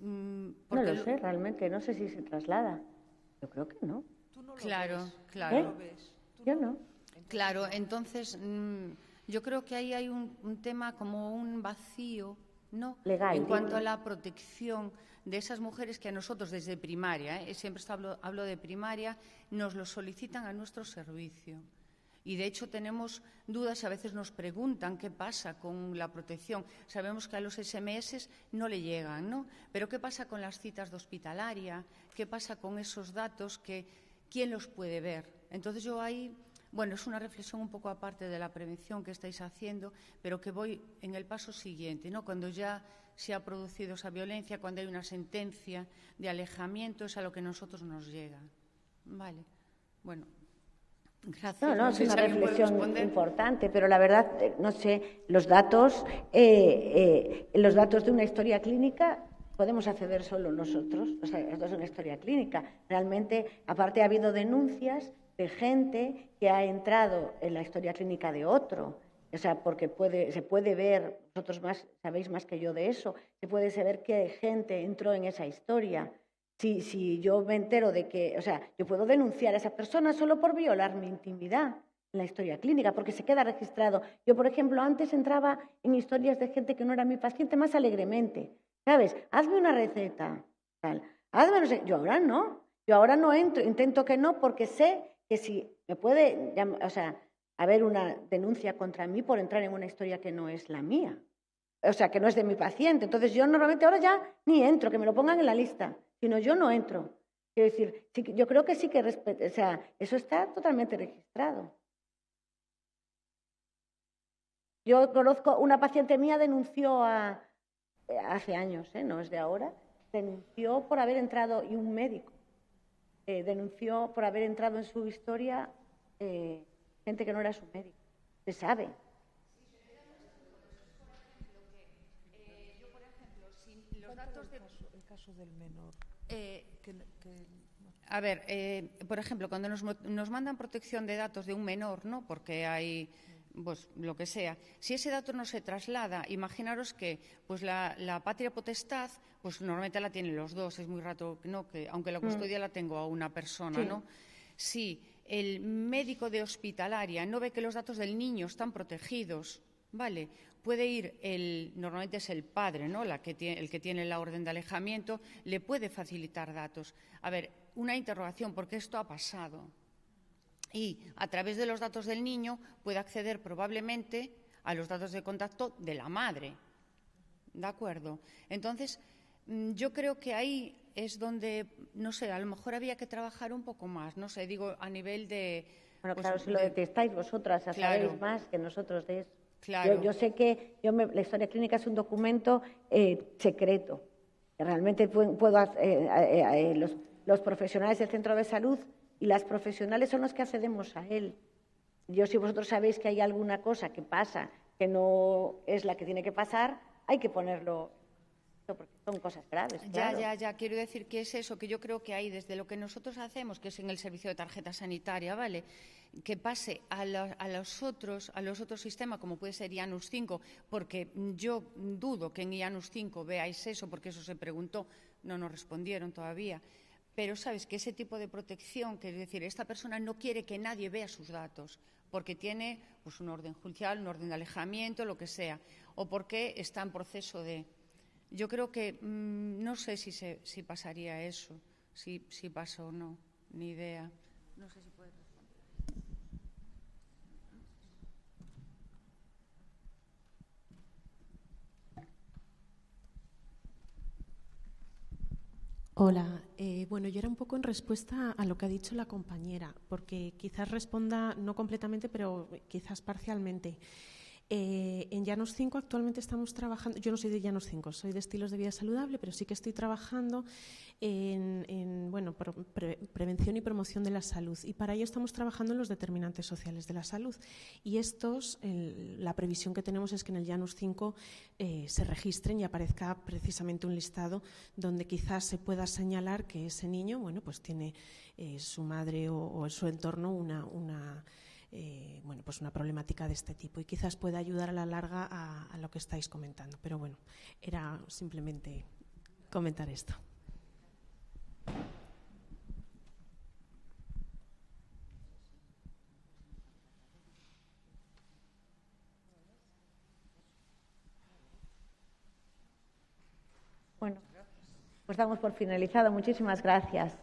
Speaker 1: No lo sé, realmente, no sé si se traslada. Yo creo que no.
Speaker 7: ¿Tú no lo
Speaker 6: Claro,
Speaker 7: ves?
Speaker 6: claro.
Speaker 7: ¿Tú no lo ves?
Speaker 1: Yo no.
Speaker 6: Claro, entonces yo creo que ahí hay un tema como un vacío, ¿no?,
Speaker 1: legal,
Speaker 6: en cuanto a la protección de esas mujeres que a nosotros desde primaria, siempre hablo de primaria, nos lo solicitan a nuestro servicio. Y de hecho tenemos dudas y a veces nos preguntan qué pasa con la protección. Sabemos que a los SMS no le llegan, ¿no? Pero ¿qué pasa con las citas de hospitalaria? ¿Qué pasa con esos datos quién los puede ver? Entonces yo ahí... Bueno, es una reflexión un poco aparte de la prevención que estáis haciendo, pero que voy en el paso siguiente, ¿no? Cuando ya se ha producido esa violencia, cuando hay una sentencia de alejamiento, es a lo que a nosotros nos llega. Vale. Bueno, gracias.
Speaker 1: No, es una reflexión importante, pero la verdad, no sé, los datos de una historia clínica podemos acceder solo nosotros. O sea, esto es una historia clínica. Realmente, aparte ha habido denuncias de gente que ha entrado en la historia clínica de otro, o sea, porque se puede ver, vosotros sabéis más que yo de eso, se puede saber qué gente entró en esa historia. Si yo me entero de que, o sea, yo puedo denunciar a esa persona solo por violar mi intimidad en la historia clínica, porque se queda registrado. Yo, por ejemplo, antes entraba en historias de gente que no era mi paciente más alegremente, ¿sabes? Hazme una receta, tal. Hazme, no sé. Yo ahora no entro, intento que no, porque sé que si me puede, o sea, haber una denuncia contra mí por entrar en una historia que no es la mía, o sea, que no es de mi paciente. Entonces yo normalmente ahora ya ni entro, que me lo pongan en la lista, sino yo no entro. Quiero decir, sí, yo creo que sí que o sea, eso está totalmente registrado. Yo conozco, una paciente mía denunció hace años, no es de ahora, denunció por haber entrado, y un médico denunció por haber entrado en su historia gente que no era su médico. Se sabe.
Speaker 6: Yo, por ejemplo, si los datos de...
Speaker 7: El caso del menor.
Speaker 6: A ver, por ejemplo, cuando nos mandan protección de datos de un menor, ¿no? Porque hay, pues, lo que sea. Si ese dato no se traslada, imaginaros que, pues, la patria potestad, pues, normalmente la tienen los dos. Es muy raro, ¿no? Que aunque la custodia la tengo a una persona,
Speaker 1: sí,
Speaker 6: ¿no? Si el médico de hospitalaria no ve que los datos del niño están protegidos, ¿vale? Puede ir, normalmente es el padre, ¿no? El que tiene la orden de alejamiento, le puede facilitar datos. A ver, una interrogación, porque esto ha pasado. Y a través de los datos del niño puede acceder probablemente a los datos de contacto de la madre. ¿De acuerdo? Entonces, yo creo que ahí es donde, no sé, a lo mejor había que trabajar un poco más, no sé, digo, a nivel de...
Speaker 1: Bueno,
Speaker 6: pues,
Speaker 1: claro, si lo detectáis vosotras, ya sabéis más que nosotros de eso.
Speaker 6: Claro.
Speaker 1: Yo sé que la historia clínica es un documento secreto. Realmente los profesionales del centro de salud y las profesionales son los que accedemos a él. Si vosotros sabéis que hay alguna cosa que pasa que no es la que tiene que pasar, hay que ponerlo, porque son cosas graves. Claro.
Speaker 6: Ya, quiero decir que es eso, que yo creo que hay desde lo que nosotros hacemos, que es en el servicio de tarjeta sanitaria, ¿vale?, que pase a los otros sistemas, como puede ser IANUS 5, porque yo dudo que en IANUS 5 veáis eso, porque eso se preguntó, no nos respondieron todavía. Pero sabes que ese tipo de protección, que es decir, esta persona no quiere que nadie vea sus datos, porque tiene, pues, un orden judicial, un orden de alejamiento, lo que sea, o porque está en proceso de... Yo creo que no sé si pasaría eso, si pasa o no, ni idea. No sé si puedes responder.
Speaker 7: Hola, bueno, yo era un poco en respuesta a lo que ha dicho la compañera, porque quizás responda no completamente, pero quizás parcialmente. En Llanos 5 actualmente estamos trabajando, yo no soy de Llanos 5, soy de estilos de vida saludable, pero sí que estoy trabajando en prevención y promoción de la salud, y para ello estamos trabajando en los determinantes sociales de la salud, y estos, la previsión que tenemos es que en el Llanos 5 se registren y aparezca precisamente un listado donde quizás se pueda señalar que ese niño, bueno, pues tiene su madre o en su entorno pues una problemática de este tipo, y quizás pueda ayudar a la larga a lo que estáis comentando. Pero bueno, era simplemente comentar esto.
Speaker 1: Bueno, pues damos por finalizado. Muchísimas gracias.